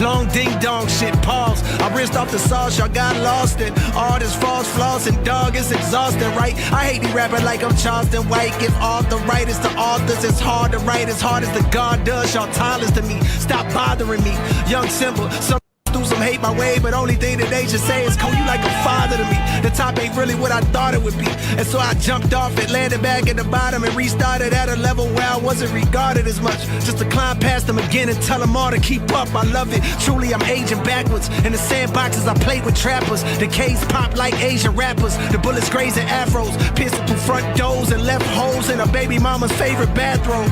Long ding dong shit, pause. I rinsed off the sauce, y'all got lost in all this false floss and dog, it's exhausting, right? I hate these rappers like I'm Charleston White. Give authoritis to authors, it's hard to write as hard as the God does. Y'all tireless to me, stop bothering me. Young Simba, some through some hate my way, but only thing that they should say is, Cole, you like a father to me. The top ain't really what I thought it would be. And so I jumped off it, landed back at the bottom and restarted at a level where I wasn't regarded as much. Just to climb past them again and tell them all to keep up. I love it. Truly, I'm aging backwards. In the sandboxes, I played with trappers. The K's pop like Asian rappers. The bullets grazing afros, piercing through front doors and left holes in a baby mama's favorite bathroom.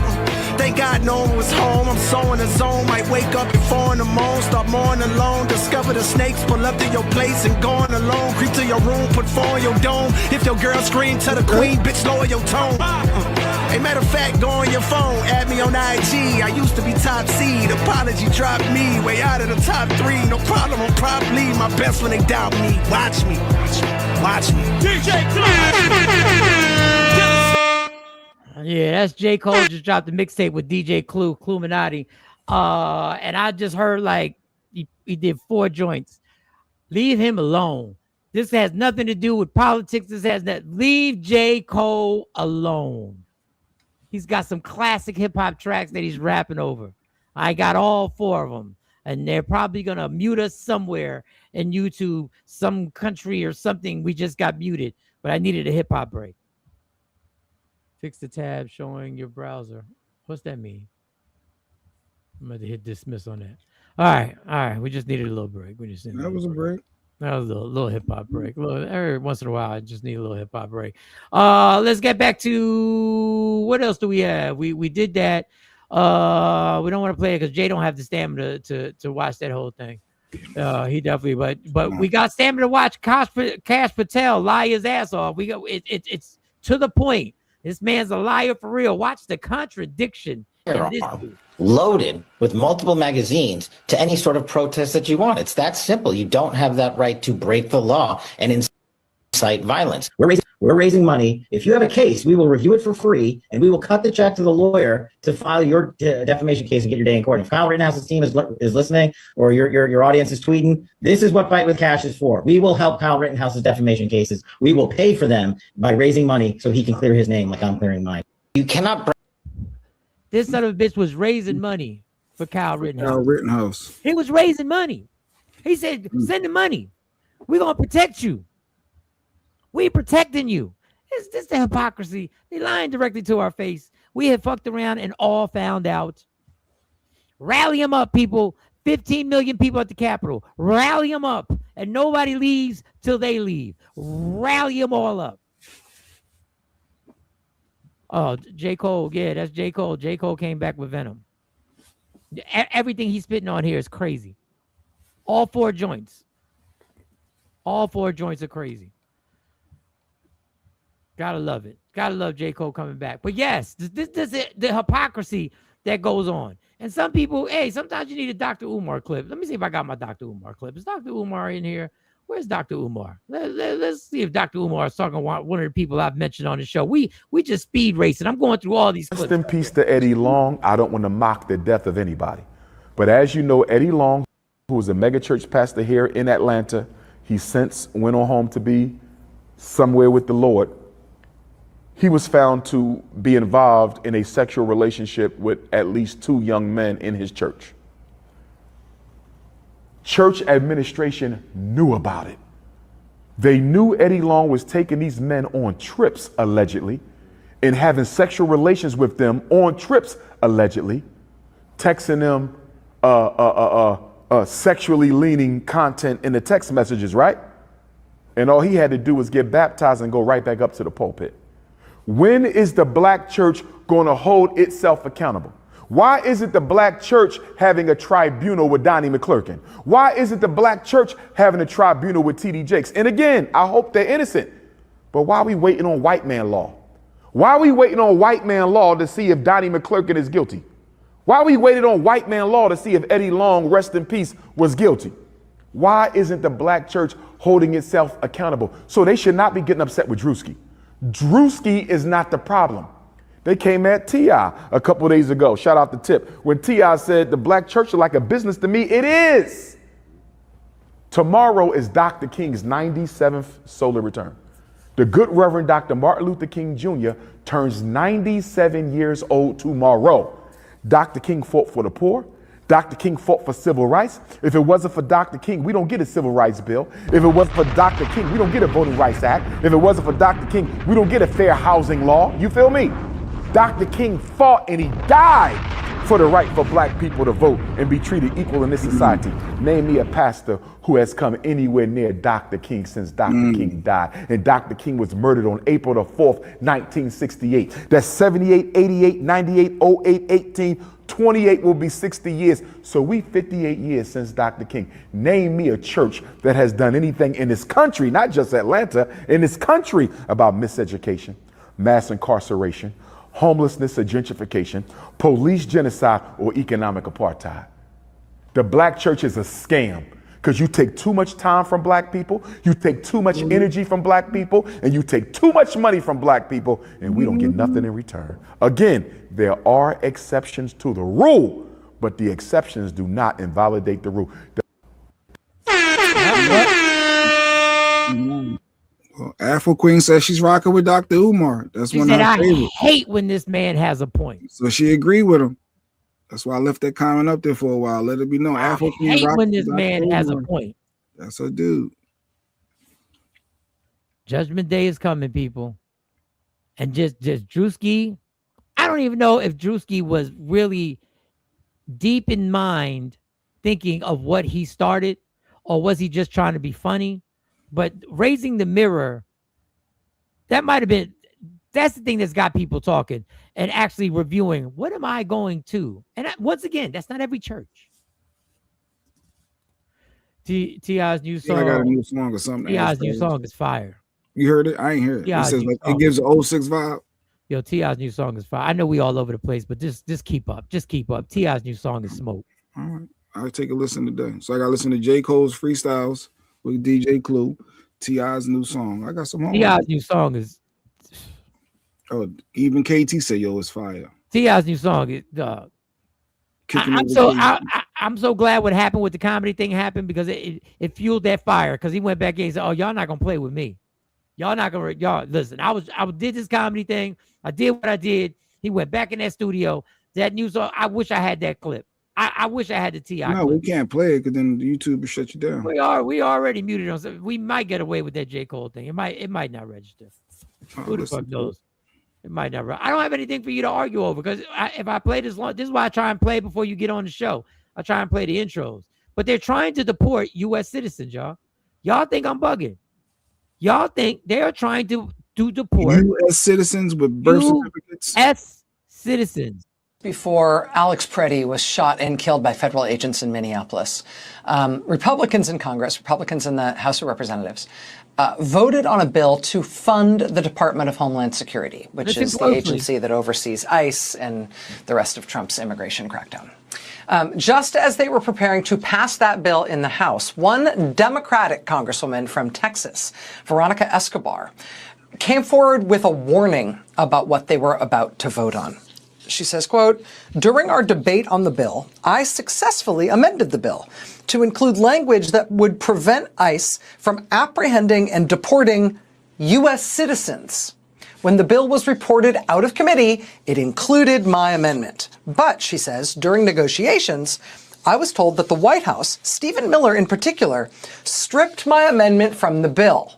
Thank God no one was home. I'm so in the zone. Might wake up at 4 in the morning, start mourning alone. Discover the snakes, pull up to your place and going alone. Creep to your room, put 4 in your dome. If your girl scream, tell the queen, bitch, lower your tone. Hey, matter of fact, go on your phone, add me on IG. I used to be top seed. Apology dropped me way out of the top 3. No problem, I'm probably my best when they doubt me. Watch me, watch me. DJ Yeah, that's J. Cole just dropped the mixtape with DJ Clue, Cluminati. And I just heard like he did 4 joints. Leave him alone. This has nothing to do with politics. This has nothing. Leave J. Cole alone. He's got some classic hip hop tracks that he's rapping over. I got all 4 of them. And they're probably gonna mute us somewhere in YouTube, some country or something. We just got muted, but I needed a hip hop break. Fix the tab showing your browser. What's that mean? I'm going to hit dismiss on that. All right. We just needed a little break. That was a break. That was a little hip hop break. Every once in a while, I just need a little hip hop break. Let's get back to what else do we have? We did that. We don't want to play it because Jay don't have the stamina to watch that whole thing. He definitely, but we got stamina to watch Cash Patel lie his ass off. We go. It's to the point. This man's a liar for real. Watch the contradiction. In this dude. Loaded with multiple magazines to any sort of protest that you want. It's that simple. You don't have that right to break the law and incite violence. We're raising money. If you have a case, we will review it for free, and we will cut the check to the lawyer to file your defamation case and get your day in court. If Kyle Rittenhouse's team is listening, or your audience is tweeting, this is what Fight with Cash is for. We will help Kyle Rittenhouse's defamation cases. We will pay for them by raising money so he can clear his name like I'm clearing mine. You cannot. This son of a bitch was raising money for Kyle Rittenhouse. Kyle Rittenhouse. He was raising money. He said, send the money. We're going to protect you. We protecting you. It's just the hypocrisy. They lying directly to our face. We had fucked around and all found out. Rally them up, people. 15 million people at the Capitol. Rally them up. And nobody leaves till they leave. Rally them all up. Oh, J. Cole. Yeah, that's J. Cole. J. Cole came back with Venom. Everything he's spitting on here is crazy. All 4 joints. All 4 joints are crazy. Gotta love it. Gotta love J. Cole coming back. But yes, this is the hypocrisy that goes on. And some people, hey, sometimes you need a Dr. Umar clip. Let me see if I got my Dr. Umar clip. Is Dr. Umar in here? Where's Dr. Umar? Let's see if Dr. Umar is talking about one of the people I've mentioned on the show. We just speed racing. I'm going through all these clips. Rest in peace to Eddie Long. I don't want to mock the death of anybody. But as you know, Eddie Long, who was a megachurch pastor here in Atlanta, he since went on home to be somewhere with the Lord. He was found to be involved in a sexual relationship with at least 2 young men in his church. Church administration knew about it. They knew Eddie Long was taking these men on trips, allegedly, and having sexual relations with them on trips, allegedly, texting them sexually leaning content in the text messages, right? And all he had to do was get baptized and go right back up to the pulpit. When is the black church going to hold itself accountable? Why isn't the black church having a tribunal with Donnie McClurkin? Why isn't the black church having a tribunal with T.D. Jakes? And again, I hope they're innocent. But why are we waiting on white man law? Why are we waiting on white man law to see if Donnie McClurkin is guilty? Why are we waiting on white man law to see if Eddie Long, rest in peace, was guilty? Why isn't the black church holding itself accountable? So they should not be getting upset with Drewski. Drewski is not the problem. They came at T.I. a couple of days ago. Shout out to Tip. When T.I. said the black church is like a business to me, it is. Tomorrow is Dr. King's 97th solar return. The good Reverend Dr. Martin Luther King Jr. turns 97 years old tomorrow. Dr. King fought for the poor. Dr. King fought for civil rights. If it wasn't for Dr. King, we don't get a civil rights bill. If it wasn't for Dr. King, we don't get a Voting Rights Act. If it wasn't for Dr. King, we don't get a fair housing law. You feel me? Dr. King fought and he died for the right for black people to vote and be treated equal in this society. Name me a pastor who has come anywhere near Dr. King since Dr. King died. And Dr. King was murdered on April the 4th, 1968. That's 78, 88, 98, 08, 18, 28 will be 60 years. So we 58 years since Dr. King. Name me a church that has done anything in this country, not just Atlanta, in this country about miseducation, mass incarceration, homelessness or gentrification, police genocide, or economic apartheid. The black church is a scam because you take too much time from black people, you take too much energy from black people, and you take too much money from black people, and we don't get nothing in return. Again, there are exceptions to the rule, but the exceptions do not invalidate the rule. Well, Afro Queen says she's rocking with Dr. Umar. That's one of her favorites. I hate when this man has a point. So she agreed with him. That's why I left that comment up there for a while. Let it be known. Afro Queen hate when this man Umar. has a point. That's her dude. Judgment Day is coming, people. And just Drewski, I don't even know if Drewski was really deep in mind thinking of what he started, or was he just trying to be funny? But raising the mirror, that might have been, that's the thing that's got people talking and actually reviewing, what am I going to? And once again, that's not every church. T.I.'s new song. I got a new song or something. T.I.'s new song is fire. You heard it? I ain't heard it. It says like it gives an 06 vibe. Yo, T.I.'s new song is fire. I know we all over the place, but just keep up. Just keep up. T.I.'s new song is smoke. All right. I'll take a listen today. So I got to listen to J. Cole's freestyles with DJ Clue. T.I.'s new song. I got some more. T.I.'s new song is. Oh, even KT say, yo, it's fire. T.I.'s new song is I'm so glad what happened with the comedy thing happened because it fueled that fire because he went back in and said, oh, y'all not gonna play with me. Y'all listen, I did this comedy thing. I did what I did. He went back in that studio. That new song, I wish I had that clip. I wish I had the T.I. No, clip. we can't play it because then YouTube will shut you down. We already muted on something. We might get away with that J. Cole thing. It might not register. Who the fuck knows? It might not. I don't have anything for you to argue over because if I play this long, this is why I try and play before you get on the show. I try and play the intros. But they're trying to deport U.S. citizens, y'all. Y'all think I'm bugging. Y'all think they're trying to deport U.S. citizens with birth certificates? U.S. citizens. Before Alex Preddy was shot and killed by federal agents in Minneapolis, Republicans in Congress, Republicans in the House of Representatives, voted on a bill to fund the Department of Homeland Security, which is the agency that oversees ICE and the rest of Trump's immigration crackdown. Just as they were preparing to pass that bill in the House, one Democratic congresswoman from Texas, Veronica Escobar, came forward with a warning about what they were about to vote on. She says, quote, during our debate on the bill, I successfully amended the bill to include language that would prevent ICE from apprehending and deporting U.S. citizens. When the bill was reported out of committee, it included my amendment. But, she says, during negotiations, I was told that the White House, Stephen Miller in particular, stripped my amendment from the bill.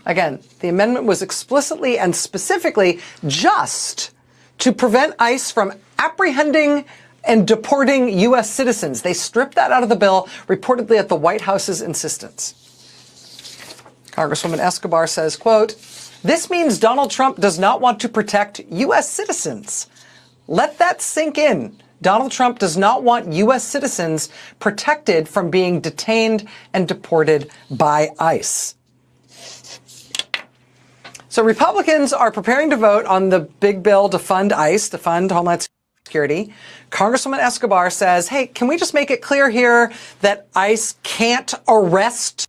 Again, the amendment was explicitly and specifically just to prevent ICE from apprehending and deporting U.S. citizens. They stripped that out of the bill, reportedly at the White House's insistence. Congresswoman Escobar says, quote, this means Donald Trump does not want to protect U.S. citizens. Let that sink in. Donald Trump does not want U.S. citizens protected from being detained and deported by ICE. So Republicans are preparing to vote on the big bill to fund ICE, to fund Homeland Security. Congresswoman Escobar says, hey, can we just make it clear here that ICE can't arrest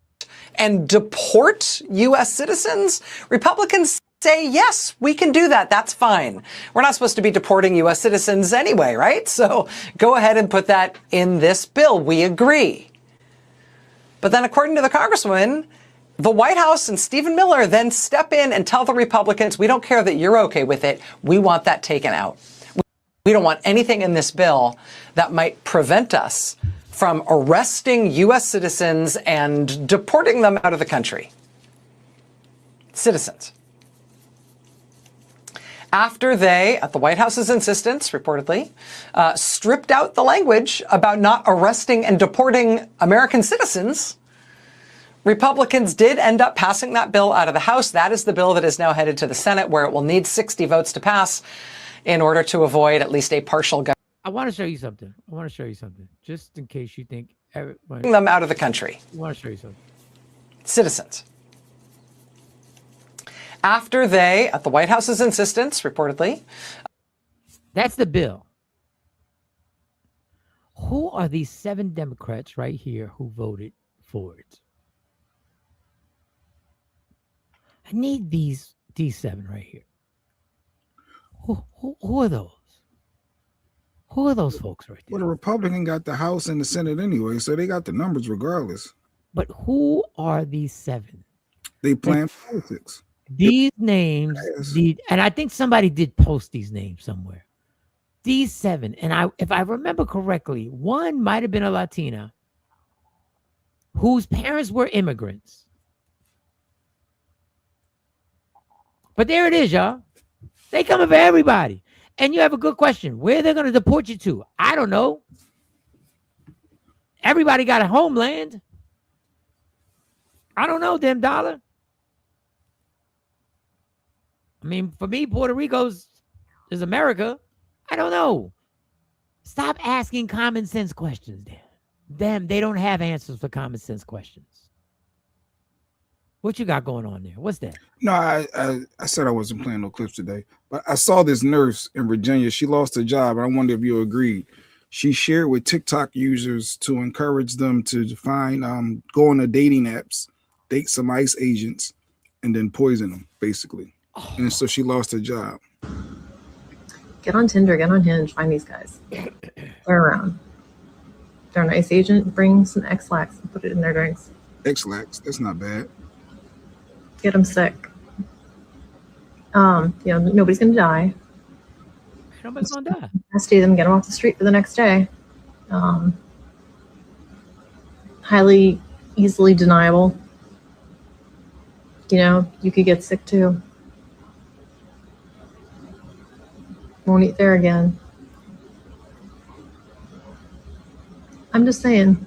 and deport U.S. citizens? Republicans say, yes, we can do that. That's fine. We're not supposed to be deporting U.S. citizens anyway, right? So go ahead and put that in this bill. We agree. But then according to the Congresswoman, the White House and Stephen Miller then step in and tell the Republicans, we don't care that you're okay with it. We want that taken out. We don't want anything in this bill that might prevent us from arresting U.S. citizens and deporting them out of the country. Citizens. After they, at the White House's insistence, reportedly, stripped out the language about not arresting and deporting American citizens, Republicans did end up passing that bill out of the House. That is the bill that is now headed to the Senate, where it will need 60 votes to pass in order to avoid at least a partial government. I want to show you something. Just in case you think everybody them out of the country. I want to show you something. Citizens. After they, at the White House's insistence, reportedly. That's the bill. Who are these 7 Democrats right here who voted for it? I need these 7 right here. Who are those? Who are those folks right there? Well, the Republican got the House and the Senate anyway, so they got the numbers regardless. But who are these 7? They plan politics. These names, and I think somebody did post these names somewhere. These 7, and if I remember correctly, one might have been a Latina whose parents were immigrants. But there it is, y'all. They coming for everybody. And you have a good question. Where they're going to deport you to? I don't know. Everybody got a homeland. I don't know, damn dollar. I mean, for me, Puerto Rico's is America. I don't know. Stop asking common sense questions, damn. They don't have answers for common sense questions. What you got going on there? What's that? No, I said I wasn't playing no clips today, but I saw this nurse in Virginia. She lost her job, and I wonder if you agreed. She shared with TikTok users to encourage them to find, go on the dating apps, date some ICE agents, and then poison them, basically. Oh. And so she lost her job. Get on Tinder, get on Hinge, find these guys. They're around. They're an ICE agent. Bring some X-Lax and put it in their drinks. X-Lax, that's not bad. Get them sick. Nobody's gonna die. Nobody's gonna die. Stay them, get them off the street for the next day. Highly easily deniable. You could get sick too. Won't eat there again. I'm just saying.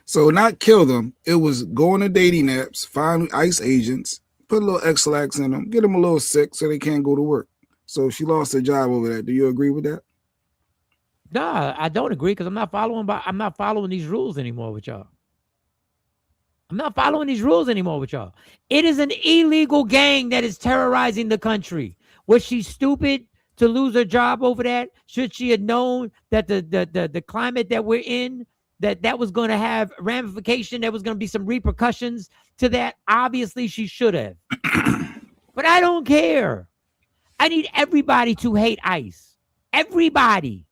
So not kill them. It was go on the dating apps, find ICE agents, put a little X-Lax in them, get them a little sick so they can't go to work. So she lost her job over that. Do you agree with that? Nah, I don't agree because I'm not following these rules anymore with y'all. I'm not following these rules anymore with y'all. It is an illegal gang that is terrorizing the country. Was she stupid to lose her job over that? Should she have known that the climate that we're in, that was going to have ramification, there was going to be some repercussions to that? Obviously, she should have. But I don't care. I need everybody to hate ICE. Everybody.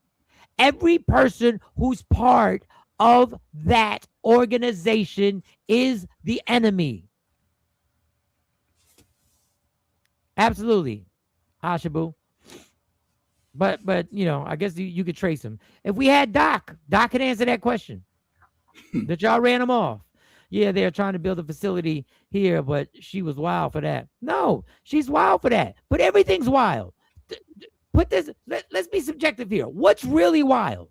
Every person who's part of that organization is the enemy. Absolutely. Ashabu. But I guess you could trace him. If we had Doc could answer that question. That y'all ran him off. Yeah, they're trying to build a facility here, but she was wild for that. No, she's wild for that. But everything's wild. Let's be subjective here. What's really wild?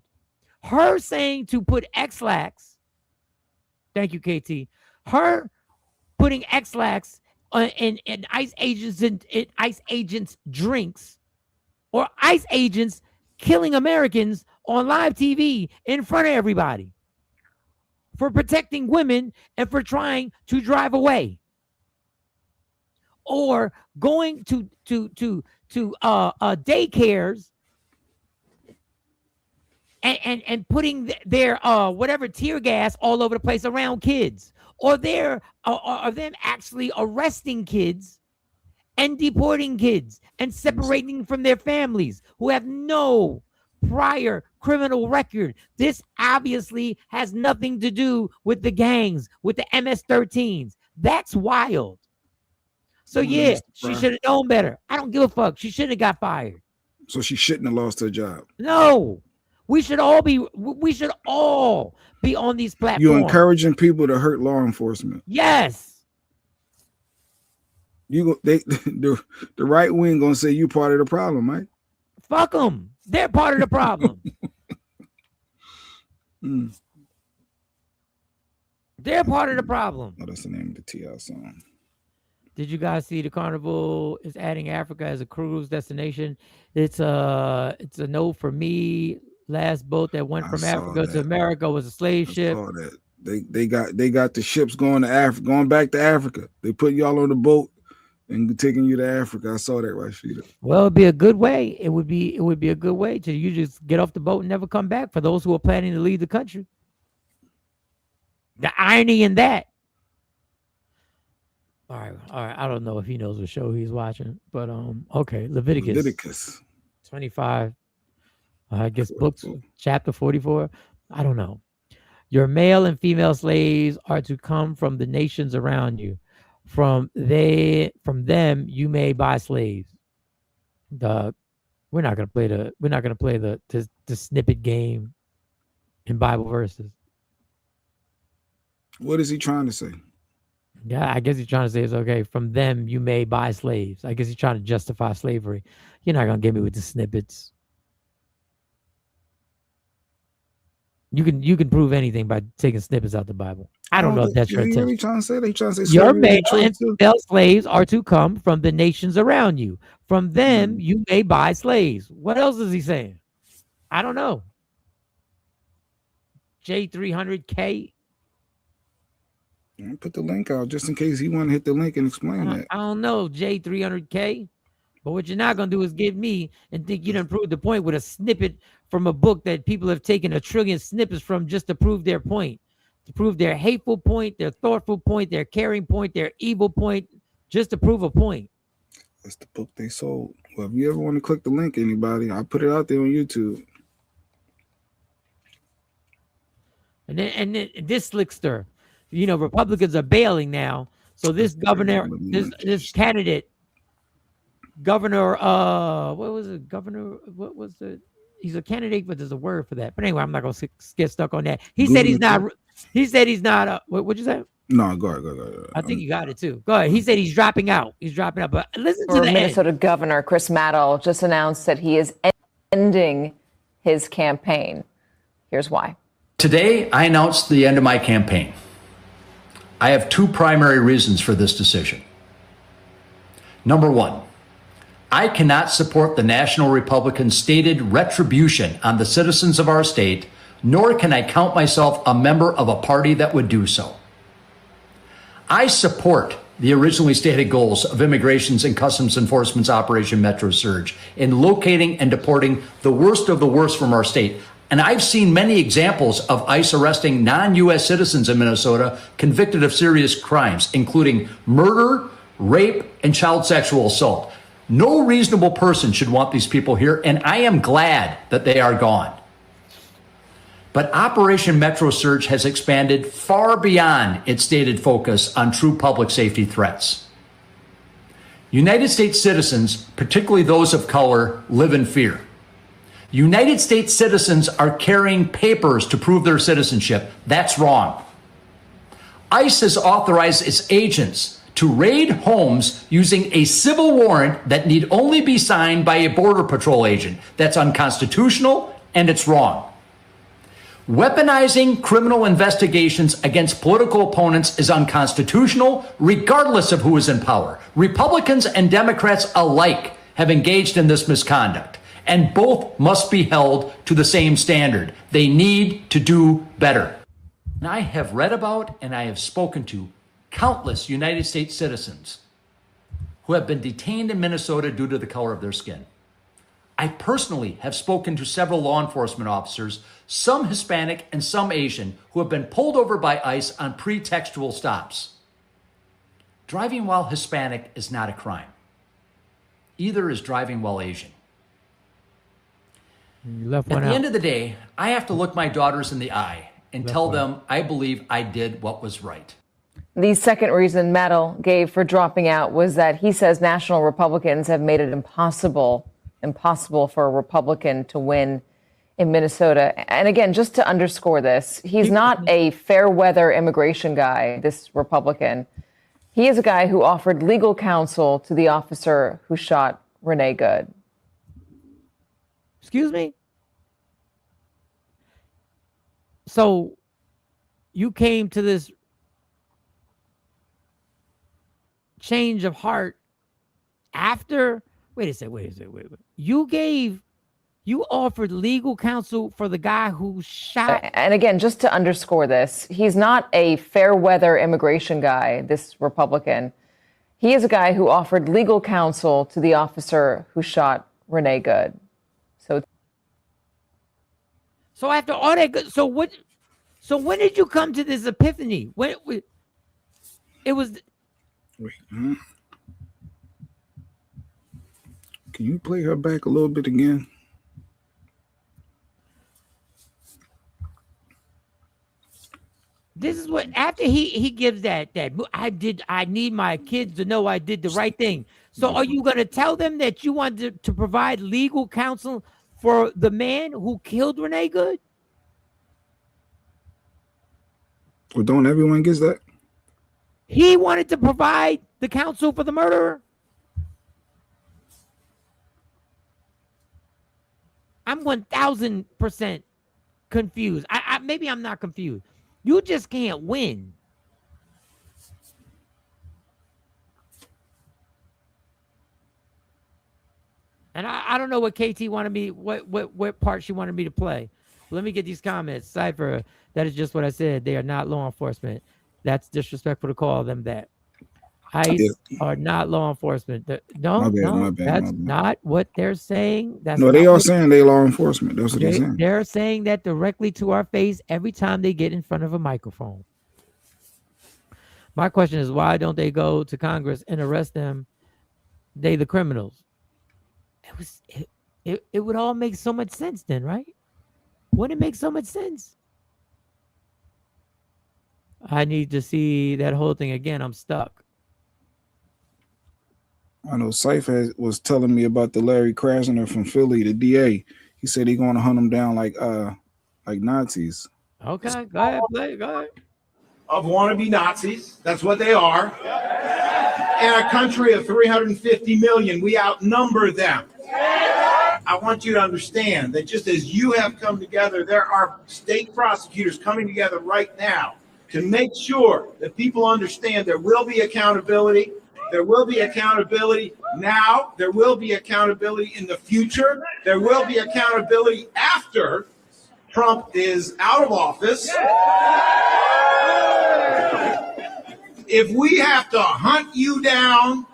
Her saying to put X-Lax, thank you, KT. Her putting X-Lax in ICE agents drinks, or ICE agents killing Americans on live TV in front of everybody for protecting women and for trying to drive away, or going to daycares and putting their whatever tear gas all over the place around kids, or them actually arresting kids and deporting kids and separating from their families who have no prior criminal record. This obviously has nothing to do with the gangs, with the MS-13s. That's wild. So yeah, she should have known better. I don't give a fuck. She should have got fired. So she shouldn't have lost her job. No. We should all be on these platforms. You're encouraging people to hurt law enforcement. Yes. The right wing gonna say you part of the problem, right? Fuck them. They're part of the problem. They're part of the problem. Oh, that's the name of the T.I. song. Did you guys see the Carnival is adding Africa as a cruise destination? It's a no for me. Last boat that went from Africa to America was a slave ship. They got the ships going back to Africa. They put y'all on the boat and taking you to Africa. I saw that, Rashida. Well, it'd be a good way. It would be a good way to you just get off the boat and never come back for those who are planning to leave the country. The irony in that. All right. I don't know if he knows what show he's watching, but okay. Leviticus 25. I guess books chapter 44. I don't know. Your male and female slaves are to come from the nations around you. From them you may buy slaves. We're not gonna play the snippet game in Bible verses. What is he trying to say? Yeah, I guess he's trying to say it's okay. From them you may buy slaves. I guess he's trying to justify slavery. You're not gonna get me with the snippets. You can prove anything by taking snippets out the Bible. I don't know if that's your intention. Really trying to say they trying to say Your slavery male was true and too? female slaves are to come from the nations around you. From them, you may buy slaves. What else is he saying? I don't know. J300K. Put the link out just in case you want to hit the link and explain that. I don't know, J300K. But what you're not going to do is give me and think you done proved the point with a snippet from a book that people have taken a trillion snippets from just to prove their point, to prove their hateful point, their thoughtful point, their caring point, their evil point, just to prove a point. That's the book they sold. Well, if you ever want to click the link, anybody, I'll put it out there on YouTube. And then this slickster, you know, Republicans are bailing now. So this governor, this candidate, Governor, what was it? Governor, what was it? He's a candidate, but there's a word for that. But anyway, I'm not gonna get stuck on that. He said he's not. He said he's not. What'd you say? No, go ahead. I think you got it too. Go ahead. He said he's dropping out. He's dropping out. But listen to the Minnesota Governor Chris Maddow just announced that he is ending his campaign. Here's why. Today, I announced the end of my campaign. I have two primary reasons for this decision. Number one, I cannot support the National Republican's stated retribution on the citizens of our state, nor can I count myself a member of a party that would do so. I support the originally stated goals of Immigrations and Customs Enforcement's Operation Metro Surge in locating and deporting the worst of the worst from our state. And I've seen many examples of ICE arresting non-U.S. citizens in Minnesota convicted of serious crimes, including murder, rape, and child sexual assault. No reasonable person should want these people here, and I am glad that they are gone. But Operation Metro Surge has expanded far beyond its stated focus on true public safety threats. United States citizens, particularly those of color, live in fear. United States citizens are carrying papers to prove their citizenship. That's wrong. ICE has authorized its agents to raid homes using a civil warrant that need only be signed by a Border Patrol agent. That's unconstitutional and it's wrong. Weaponizing criminal investigations against political opponents is unconstitutional, regardless of who is in power. Republicans and Democrats alike have engaged in this misconduct, and both must be held to the same standard. They need to do better. And I have read about and I have spoken to countless United States citizens who have been detained in Minnesota due to the color of their skin. I personally have spoken to several law enforcement officers, some Hispanic and some Asian, who have been pulled over by ICE on pretextual stops. Driving while Hispanic is not a crime. Either is driving while Asian. You left At one the out. end of the day, I have to look my daughters in the eye and tell them I believe I did what was right. The second reason Maddow gave for dropping out was that he says national Republicans have made it impossible for a Republican to win in Minnesota. And again, just to underscore this, he's not a fair weather immigration guy, this Republican. He is a guy who offered legal counsel to the officer who shot Renee Good. Excuse me? So you came to this change of heart after, wait a second. You offered legal counsel for the guy who shot. And again, just to underscore this, he's not a fair weather immigration guy, this Republican. He is a guy who offered legal counsel to the officer who shot Renee Good. So after all that, so when did you come to this epiphany? When it was. Wait, Can you play her back a little bit again? This is what after he gives that I need my kids to know I did the right thing. So are you going to tell them that you want to provide legal counsel for the man who killed Renee Good? Well, don't everyone get that? He wanted to provide the counsel for the murderer. I'm 1000% confused. maybe I'm not confused. You just can't win. And I don't know what KT wanted me, what part she wanted me to play. Let me get these comments. Cypher, that is just what I said. They are not law enforcement. That's disrespectful to call them that. ICE are not law enforcement. No, that's not what they're saying. That's no, they are saying they law enforcement. That's what they're saying. They're saying that directly to our face every time they get in front of a microphone. My question is, why don't they go to Congress and arrest them? They the criminals. It would all make so much sense then, right? Wouldn't it make so much sense? I need to see that whole thing again. I'm stuck. I know Cypher was telling me about the Larry Krasner from Philly, the DA. He said he's going to hunt them down like Nazis. Okay, go ahead, play. Go ahead. Of wannabe Nazis. That's what they are. In a country of 350 million, we outnumber them. I want you to understand that just as you have come together, there are state prosecutors coming together right now to make sure that people understand there will be accountability. There will be accountability now. There will be accountability in the future. There will be accountability after Trump is out of office. If we have to hunt you down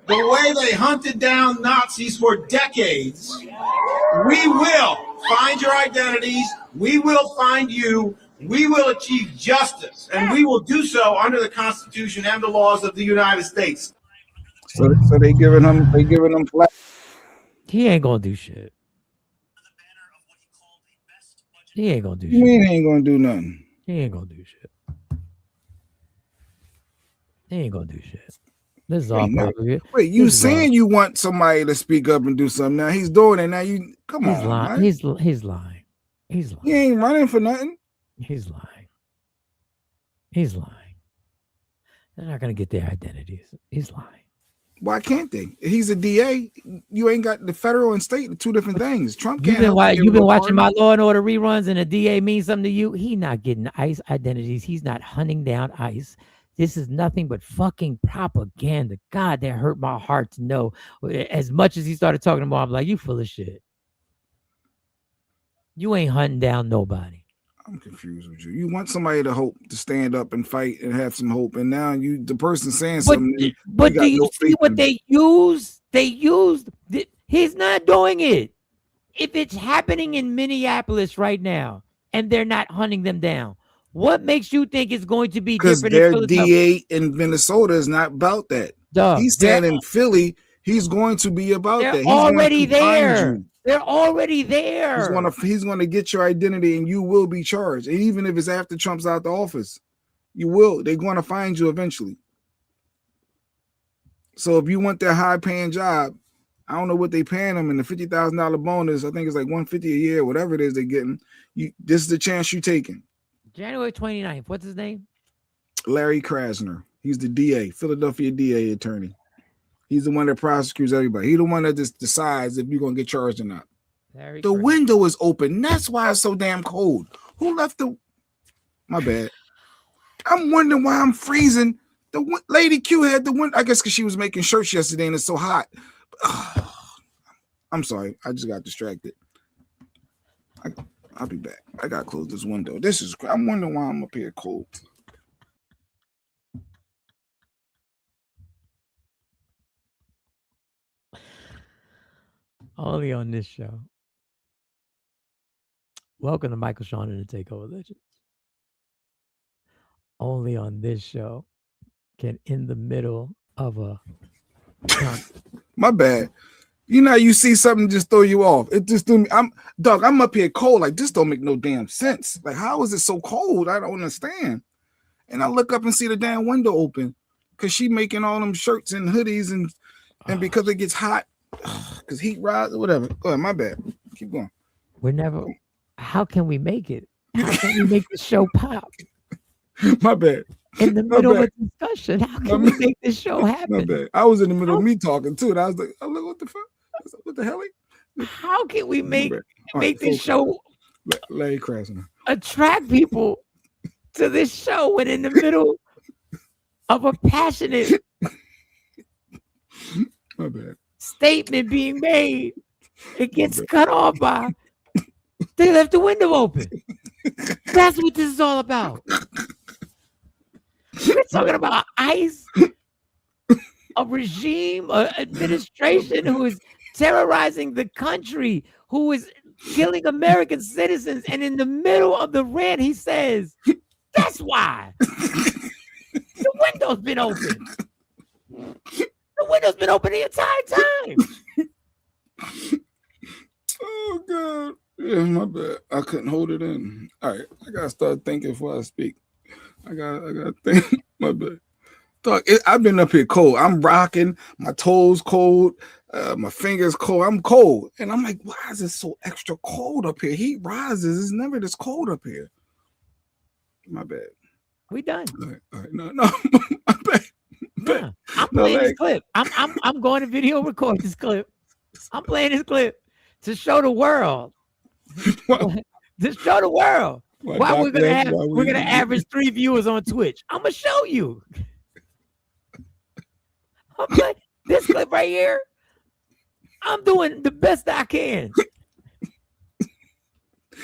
the way they hunted down Nazis for decades, we will find your identities. We will find you. We will achieve justice, and we will do so under the Constitution and the laws of the United States. So they giving them flat. He ain't gonna do shit. He ain't gonna do shit. You mean he ain't gonna do nothing? He ain't gonna do shit. He ain't gonna do shit. This is all propaganda. Wait, you saying you want somebody to speak up and do something? Now he's doing it. Now you come on. Lying. Man. He's lying. He's lying. He ain't running for nothing. He's lying. He's lying. They're not gonna get their identities. He's lying. Why can't they? He's a DA. You ain't got the federal and state, two different things. Trump can't. You've been watching my Law and Order reruns, and the DA means something to you. He's not getting ICE identities. He's not hunting down ICE. This is nothing but fucking propaganda. God, that hurt my heart to know. As much as he started talking about, I'm like, you full of shit. You ain't hunting down nobody. I'm confused with you. You want somebody to hope to stand up and fight and have some hope, and now the person saying something. But do you see what they use? They used. He's not doing it. If it's happening in Minneapolis right now, and they're not hunting them down, what makes you think it's going to be different? Because their DA in Minnesota is not about that. He's standing in Philly. He's going to be about that. He's already there. They're already there. He's going to get your identity, and you will be charged. And even if it's after Trump's out the office, you will. They're going to find you eventually. So if you want that high-paying job, I don't know what they paying them, and the $50,000 bonus, I think it's like $150 a year, whatever it is they're getting. This is the chance you're taking. January 29th. What's his name? Larry Krasner. He's the DA, Philadelphia DA attorney. He's the one that prosecutes everybody. He's the one that just decides if you're going to get charged or not. The window is open. That's why it's so damn cold. Who left the... My bad. I'm wondering why I'm freezing. The Lady Q had the window. I guess because she was making shirts yesterday and it's so hot. I'm sorry. I just got distracted. I'll be back. I got to close this window. I'm wondering why I'm up here cold. Only on this show. Welcome to Michael Sean and the Takeover Legends. Only on this show can, in the middle of a... My bad. You know, you see something just throw you off. It just threw me. I'm up here cold. Like, this don't make no damn sense. Like, how is it so cold? I don't understand. And I look up and see the damn window open because she making all them shirts and hoodies and because it gets hot. Because heat rise or whatever. Go ahead, my bad. Keep going. How can we make it? How can we make the show pop? My bad. In the middle of a discussion, how can we make this show happen? My bad. I was in the middle of me talking too, and I was like, "Oh, look, what the fuck? What the hell?" How can we make this show Larry Krasner. Attract people to this show when in the middle of a passionate My bad. statement being made, it gets cut off by they left the window open. That's what this is all about. We're talking about ICE, a regime, an administration who is terrorizing the country, who is killing American citizens. And in the middle of the rant, he says, that's why the window's been open. The window's been open the entire time. Oh God. Yeah, my bad. I couldn't hold it in. All right, I gotta start thinking before I speak. I gotta think. My bad. Dog, I've been up here cold. I'm rocking. My toes cold. My fingers cold. I'm cold, and I'm like, why is it so extra cold up here? Heat rises. It's never this cold up here. My bad. We done. All right. No. My bad. Yeah, I'm playing this clip. I'm going to video record this clip. I'm playing this clip to show the world. To show the world why we're gonna average 3 viewers on Twitch. I'm gonna show you. I'm playing this clip right here. I'm doing the best I can.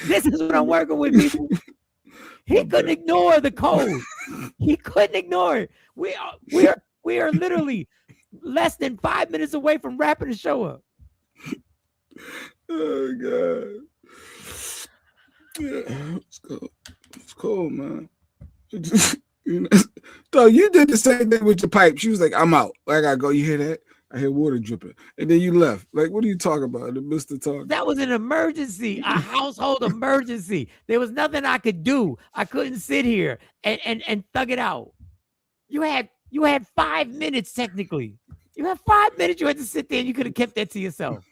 This is what I'm working with, people. He couldn't ignore the code. He couldn't ignore it. We are literally less than 5 minutes away from wrapping the show up. Oh God. Yeah, it's cool, man. Dog, you did the same thing with your pipe. She was like, I'm out. I gotta go. You hear that? I hear water dripping. And then you left. Like, what are you talking about? The Mr. Talk. That was an emergency, a household emergency. There was nothing I could do. I couldn't sit here and thug it out. You had 5 minutes technically. You had 5 minutes. You had to sit there and you could have kept that to yourself.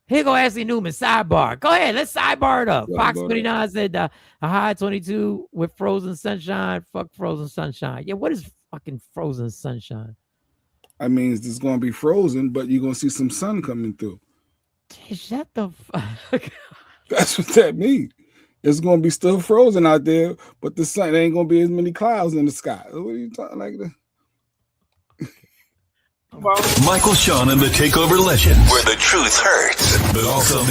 Here go Ashley Newman, sidebar. Go ahead, let's sidebar it up. Fox 29 said a high 22 with frozen sunshine. Fuck frozen sunshine. Yeah, what is fucking frozen sunshine? I mean, it's going to be frozen, but you're going to see some sun coming through. Shut the fuck. That's what that means. It's going to be still frozen out there, but the sun, there ain't going to be as many clouds in the sky. What are you talking like that? Michael Sean and the Takeover Legends, where the truth hurts, but also